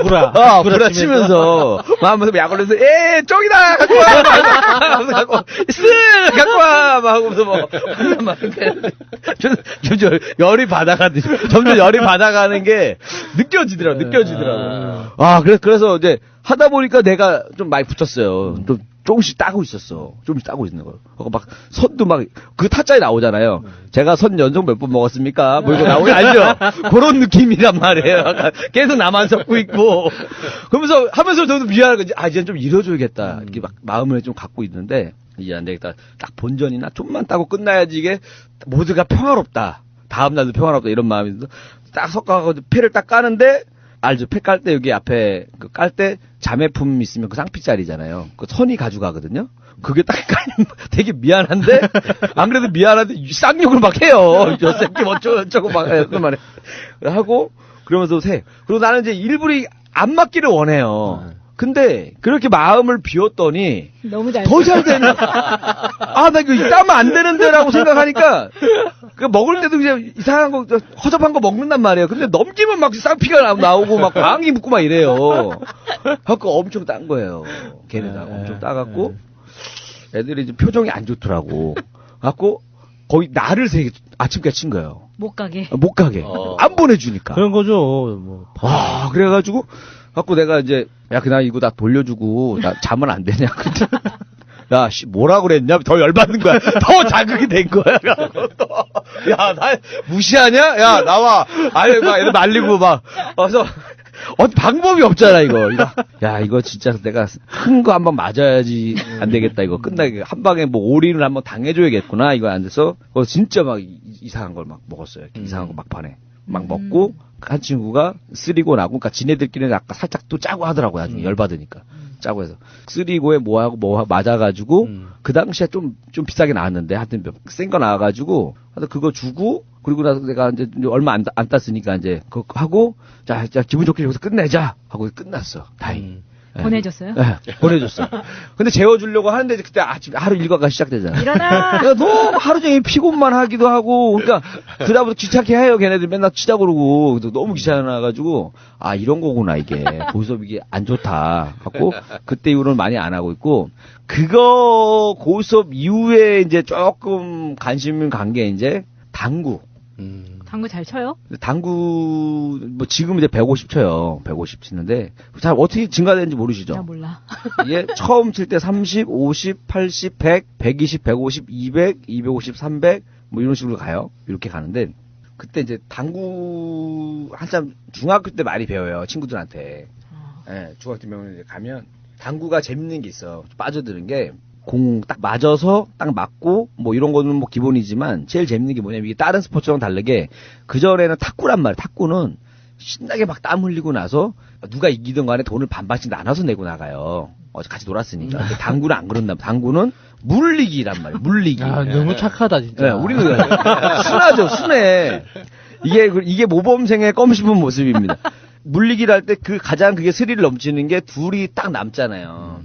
치면서. 막 하면서 약 올려서, 쪽이다! 갖고 와! 갖고 와! 갖고 와! 막 하면서 뭐. 점점 열이 받아가는 게 느껴지더라고. 그래서 이제 하다 보니까 내가 좀 많이 붙었어요. 조금씩 따고 있었어. 조금씩 따고 있는 걸. 막 선도 막 그 타짜에 나오잖아요. 제가 선 연속 몇 번 먹었습니까? 뭐 이거 나오지 알죠? 그런 느낌이란 말이에요. 계속 나만 섞고 있고. 그러면서 하면서 저도 미안한 거지. 이제 좀 이뤄줘야겠다. 이렇게 막 마음을 좀 갖고 있는데 이제 안 되겠다. 딱 본전이나 좀만 따고 끝나야지 이게 모두가 평화롭다. 다음 날도 평화롭다 이런 마음이 딱 섞어가지고 패를 딱 까는데. 알죠? 패 깔 때 여기 앞에 깔 때 자매품 있으면 그 쌍피짜리잖아요. 그 선이 가져가거든요. 그게 딱 깔면 되게 미안한데 안 그래도 미안한데 쌍욕을 막 해요. 저 새끼 어쩌고 막 그런 말에 하고 그러면서 그리고 나는 이제 일부러 안 맞기를 원해요. 근데 그렇게 마음을 비웠더니 너무 잘 더 잘 되네. 나 이거 따면 안 되는데라고 생각하니까 그 먹을 때도 그냥 이상한 거 허접한 거 먹는단 말이에요. 근데 넘기면 막 쌍피가 나오고 막 광이 묻고 막 이래요. 하고 엄청 딴 거예요. 걔네가 엄청 따갖고 애들이 이제 표정이 안 좋더라고. 갖고 거의 나를 아침까지 친 거예요. 못 가게. 못 가게. 안 보내주니까. 그런 거죠. 뭐. 그래가지고 갖고 내가 이제 야 그냥 이거 다 돌려주고 나 자면 안 되냐. 야, 뭐라 그랬냐? 더 열받는 거야. 더 자극이 된 거야. 야, 나 무시하냐? 야, 나와. 아유, 막 이렇게 말리고 막. 그래서 방법이 없잖아, 이거. 야, 이거 진짜 내가 큰 거 한번 맞아야지 안 되겠다. 이거 끝나게 한 방에 뭐 올인을 한번 당해줘야겠구나. 이거 안 돼서 진짜 막 이상한 걸 막 먹었어요. 이상한 거 막판에 막 먹고 한 친구가 쓰리고 나고, 그러니까 지네들끼리는 아까 살짝 또 짜고 하더라고요. 나중에 열받으니까. 짜고 해서 쓰리고에 뭐하고 뭐 맞아가지고 그 당시에 좀 비싸게 나왔는데 하여튼 센 거 나와가지고 하여튼 그거 주고 그리고 나서 내가 이제 얼마 안 땄으니까 이제 그거 하고 자 기분 좋게 여기서 끝내자 하고 끝났어. 다행히. 보내줬어요? 네, 보내줬어. 근데 재워주려고 하는데 그때 아침 하루 일과가 시작되잖아. 일어나! 내가 너무 하루 종일 피곤만 하기도 하고, 그러니까, 그다음부터 귀찮게 해요. 걔네들 맨날 치자 그러고, 너무 귀찮아가지고, 이런 거구나, 이게. 고수업 이게 안 좋다. 하고, 그때 이후로는 많이 안 하고 있고, 그거 고수업 이후에 이제 조금 관심 간 게 이제, 당구. 당구 잘 쳐요? 당구 뭐 지금 이제 150 쳐요. 150 치는데 잘 어떻게 증가되는지 모르시죠? 나 몰라. 이게 처음 칠 때 30, 50, 80, 100, 120, 150, 200, 250, 300 뭐 이런 식으로 가요. 이렇게 가는데 그때 이제 당구 한참 중학교 때 많이 배워요. 친구들한테. 예, 중학교 때 가면 당구가 재밌는 게 있어. 빠져드는 게 공 딱 맞아서 딱 맞고 뭐 이런 거는 뭐 기본이지만 제일 재밌는 게 뭐냐면 이게 다른 스포츠랑 다르게 그전에는 탁구란 말이야. 탁구는 신나게 막 땀 흘리고 나서 누가 이기든 간에 돈을 반반씩 나눠서 내고 나가요. 어제 같이 놀았으니까. 근데 당구는 안 그런다. 당구는 물리기란 말이야. 물리기. 너무 착하다 진짜. 네, 우리는 순하죠. 순해. 이게 모범생의 껌 씹은 모습입니다. 물리기를 할 때 가장 그게 스릴 넘치는 게 둘이 딱 남잖아요.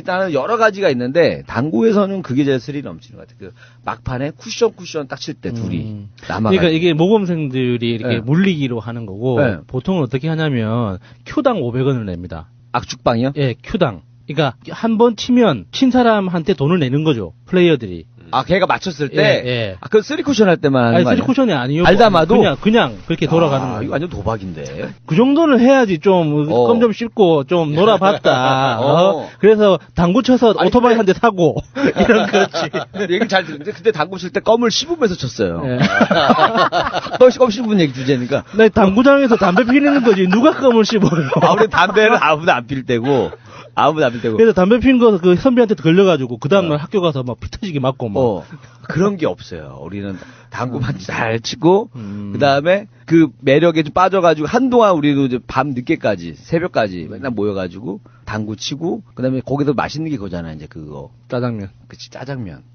나는 여러 가지가 있는데 당구에서는 그게 제일 스릴 넘치는 것 같아. 막판에 쿠션 딱 칠 때 둘이 남아가지고. 그러니까 이게 모범생들이 이렇게 물리기로 하는 거고 보통은 어떻게 하냐면 큐당 500원을 냅니다. 악축방이요? 예, 큐당. 그러니까 한 번 치면 친 사람한테 돈을 내는 거죠. 플레이어들이. 걔가 맞췄을 때? 예. 그건 3쿠션 할 때만 하는 거 아니야? 3쿠션이 아니요. 알다마도? 그냥 그렇게 돌아가는 거예요. 이거 완전 도박인데. 그 정도는 해야지 좀, 껌 좀 씹고 좀 놀아봤다. 그래서 당구 쳐서 오토바이 한 대 사고, 이런 거지. 얘기 잘 듣는데, 그때 당구 칠 때 껌을 씹으면서 쳤어요. 껌 씹은 얘기 주제니까. 나 당구장에서 담배 피는 거지. 누가 껌을 씹어요? 우리 담배는 아무도 안 필 때고. 그래서 담배 핀 거 그 선배한테 걸려가지고 그 다음날 학교 가서 막 피 터지게 맞고 뭐. 그런 게 없어요. 우리는 당구만 잘 치고 그 다음에 그 매력에 좀 빠져가지고 한동안 우리도 이제 밤 늦게까지 새벽까지 맨날 모여가지고 당구 치고 그 다음에 거기서 맛있는 게 그거잖아 이제 그거 짜장면. 그치 짜장면인데.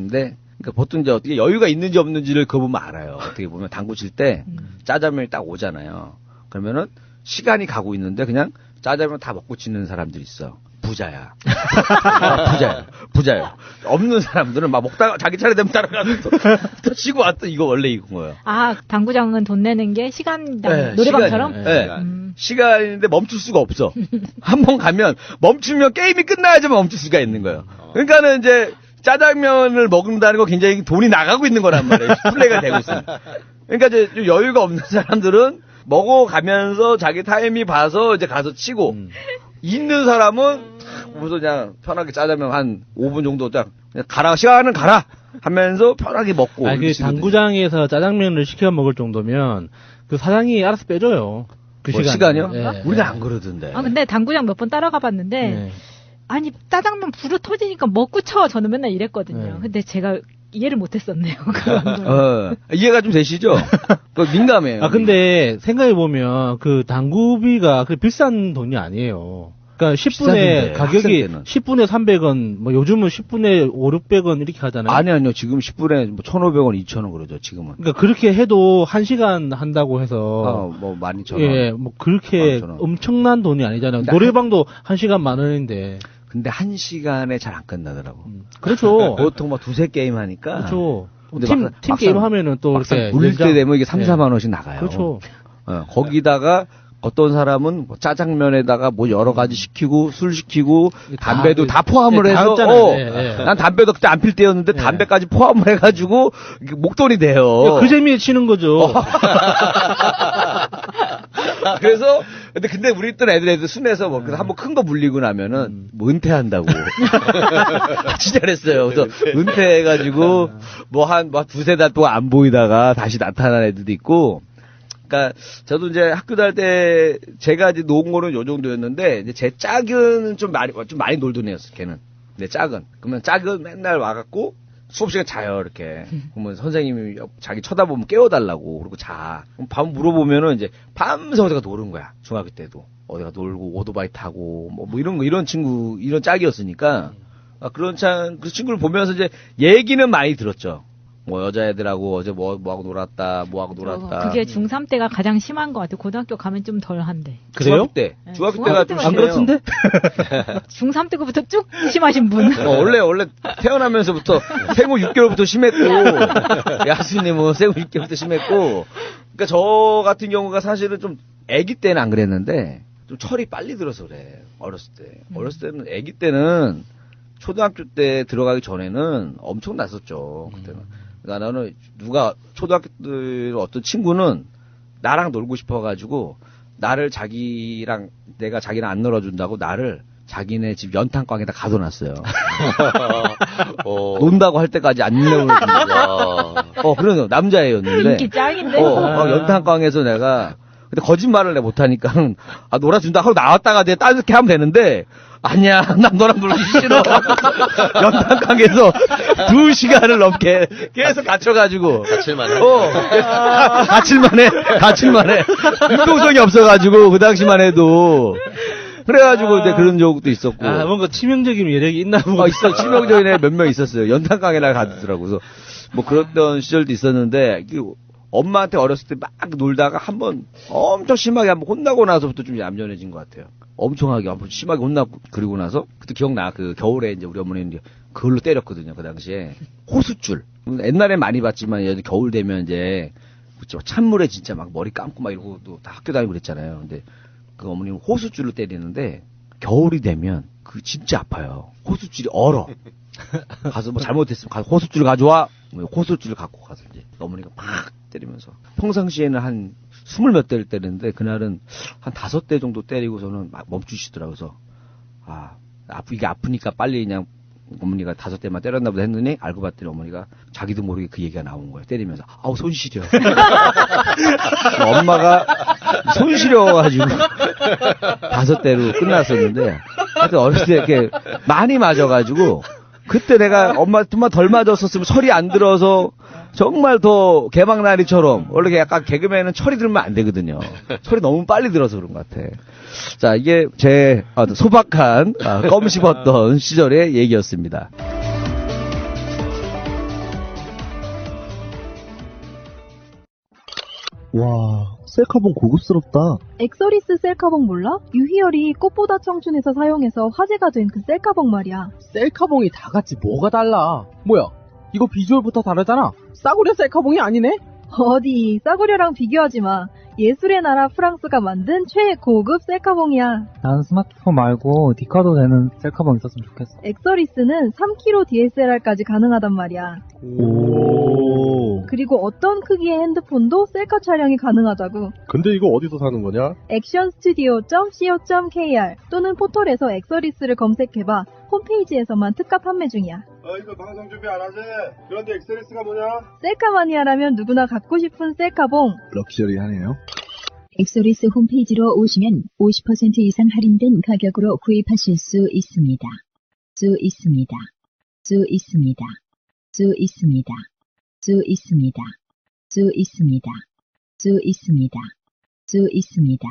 그러니까 보통 이제 어떻게 여유가 있는지 없는지를 그거 보면 알아요. 어떻게 보면 당구 칠 때 짜장면이 딱 오잖아요. 그러면은 시간이 가고 있는데 그냥 짜장면 다 먹고 치는 사람들이 있어. 부자야. 부자야. 없는 사람들은 막 먹다가 자기 차례 되면 따라가서 또 치고 왔다. 이거 원래 이건 거예요. 당구장은 돈 내는 게 시간당 노래방처럼? 시간인데 멈출 수가 없어. 한 번 가면 멈추면 게임이 끝나야지만 멈출 수가 있는 거예요. 그러니까는 이제 짜장면을 먹는다는 거 굉장히 돈이 나가고 있는 거란 말이에요. 플레이가 되고 있어요. 그러니까 이제 좀 여유가 없는 사람들은 먹어가면서 자기 타이밍 봐서 이제 가서 치고 있는 사람은 무슨 그냥 편하게 짜장면 한 5분 정도 딱 그냥 가라 시간은 가라 하면서 편하게 먹고. 그 당구장에서 짜장면을 시켜 먹을 정도면 그 사장이 알아서 빼줘요. 그 시간이요? 예. 우리는 안 그러던데. 근데 당구장 몇 번 따라가 봤는데 아니 짜장면 불어 터지니까 먹고 쳐 저는 맨날 이랬거든요. 근데 제가 이해를 못했었네요. 이해가 좀 되시죠? 민감해요. 근데 생각해보면 그 당구비가 그 비싼 돈이 아니에요. 그러니까 10분에 가격이 10분에 300원, 뭐 요즘은 10분에 5, 600원 이렇게 하잖아요. 아니요. 지금 10분에 뭐 1,500원, 2,000원 그러죠, 지금은. 그러니까 그렇게 해도 1시간 한다고 해서. 뭐 12,000원. 예, 뭐 그렇게 12,000원. 엄청난 돈이 아니잖아요. 노래방도 1시간 10,000원인데. 근데 1시간에 잘 안 끝나더라고. 그렇죠. 보통 막 2-3 게임 하니까. 그렇죠. 팀 게임 하면은 또 이렇게 물릴 때 되면 이게 3-4만 원씩 나가요. 그렇죠. 거기다가 어떤 사람은 뭐 짜장면에다가 뭐 여러 가지 시키고 술 시키고 담배도 다 포함을 해서 난 담배도 그때 안 필 때였는데 담배까지 포함을 해가지고 목돈이 돼요. 그 재미에 치는 거죠. 그래서 근데 우리 있던 애들 순해서 뭐 한번 큰 거 물리고 나면은 뭐 은퇴한다고 진짜 그랬어요. 그래서 은퇴해가지고 뭐 한 두세 달 동안 안 보이다가 다시 나타난 애들도 있고. 그러니까 저도 이제 학교 다닐 때 제가 이제 놓은 거는 요 정도였는데 이제 제 짝은 좀 많이 놀던 애였어. 걔는 내 짝은 그러면 짝은 맨날 와갖고 수업 시간 자요 이렇게. 그러면 선생님이 자기 쳐다보면 깨워달라고 그러고 자. 그럼 밤 물어보면은 이제 밤새 어디가 노는 거야. 중학교 때도 어디가 놀고 오토바이 타고 뭐 이런 친구 이런 짝이었으니까 그 친구를 보면서 이제 얘기는 많이 들었죠. 뭐 여자애들하고 어제 뭐하고 놀았다, 뭐하고 놀았다. 그게 중3 때가 가장 심한 것 같아요. 고등학교 가면 좀 덜한데. 그래요? 중학교 때가 좀 안 그렇던데? 중3 때부터 쭉 심하신 분. 원래 태어나면서부터 생후 6개월부터 심했고, 야수님은 생후 6개월부터 심했고, 그러니까 저 같은 경우가 사실은 좀 아기 때는 안 그랬는데 좀 철이 빨리 들어서 그래. 어렸을 때는 아기 때는 초등학교 때 들어가기 전에는 엄청 났었죠. 그때는. 그러니까 나는 초등학교 때 어떤 친구는 나랑 놀고 싶어가지고 나를 내가 자기는 안 놀아준다고 나를 자기네 집 연탄광에다 가둬놨어요. 논다고 할 때까지 안 내버려준다. 그런 남자애였는데. 인기 짱인데. 연탄광에서 내가 근데 거짓말을 내 못하니까 놀아준다 하고 나왔다가 내가 딴짓게 하면 되는데 아니야, 난 너랑 놀기 싫어. 연탄강에서 2시간을 넘게 계속 갇혀가지고. 갇힐만해. 갇힐만해. 융통성이 없어가지고, 그 당시만 해도. 그래가지고, 이제 그런 적도 있었고. 뭔가 치명적인 예력이 있나 보다. 있어. 치명적인 애 몇 명 있었어요. 연탄강에나 가더라고. 그래서, 뭐 그랬던 시절도 있었는데, 엄마한테 어렸을 때 막 놀다가 한번 엄청 심하게 한번 혼나고 나서부터 좀 얌전해진 것 같아요. 엄청하게 한번 심하게 혼나고 그리고 나서 그때 기억나. 그 겨울에 이제 우리 어머니는 이제 그걸로 때렸거든요. 그 당시에 호수줄. 옛날에 많이 봤지만 이제 겨울 되면 이제 그쵸 찬물에 진짜 막 머리 감고 막 이러고 또 다 학교 다니고 그랬잖아요. 근데 그 어머니는 호수줄로 때리는데 겨울이 되면 그 진짜 아파요. 호수줄이 얼어. 가서 뭐 잘못했으면 가서 호수줄 가져와. 호수줄을 갖고 가서 이제 어머니가 막 때리면서 평상시에는 한 20몇 대를 때리는데 그날은 한 5대 정도 때리고서는 막 멈추시더라고요. 그래서 이게 아프니까 빨리 그냥 어머니가 5대만 때렸나 보다 했더니 알고 봤더니 어머니가 자기도 모르게 그 얘기가 나온 거예요. 때리면서 손 시려. 엄마가 손 시려가지고 5대로 끝났었는데 하여튼 어렸을 때 이렇게 많이 맞아가지고 그때 내가 엄마 좀만 덜 맞았었으면 철이 안 들어서 정말 더 개막나리처럼 원래 약간 개그맨은 철이 들면 안 되거든요. 철이 너무 빨리 들어서 그런 것 같아. 자, 이게 제 소박한 껌 씹었던 시절의 얘기였습니다. 와, 셀카봉 고급스럽다. 엑서리스 셀카봉 몰라? 유희열이 꽃보다 청춘에서 사용해서 화제가 된 그 셀카봉 말이야. 셀카봉이 다 같이 뭐가 달라? 뭐야? 이거 비주얼부터 다르잖아. 싸구려 셀카봉이 아니네? 어디 싸구려랑 비교하지 마. 예술의 나라 프랑스가 만든 최고급 셀카봉이야. 난 스마트폰 말고 디카도 되는 셀카봉 있었으면 좋겠어. 엑서리스는 3kg DSLR까지 가능하단 말이야. 오. 그리고 어떤 크기의 핸드폰도 셀카 촬영이 가능하다고. 근데 이거 어디서 사는 거냐? 액션스튜디오.co.kr 또는 포털에서 엑서리스를 검색해봐. 홈페이지에서만 특가 판매 중이야. 이거 방송 준비 안 하지? 그런데 엑서리스가 뭐냐? 셀카 마니아라면 누구나 갖고 싶은 셀카봉. 럭셔리하네요. 엑서리스 홈페이지로 오시면 50% 이상 할인된 가격으로 구입하실 수 있습니다. 수 있습니다. 수 있습니다. 수 있습니다. 수 있습니다. 수 있습니다. 수 있습니다. 수 있습니다.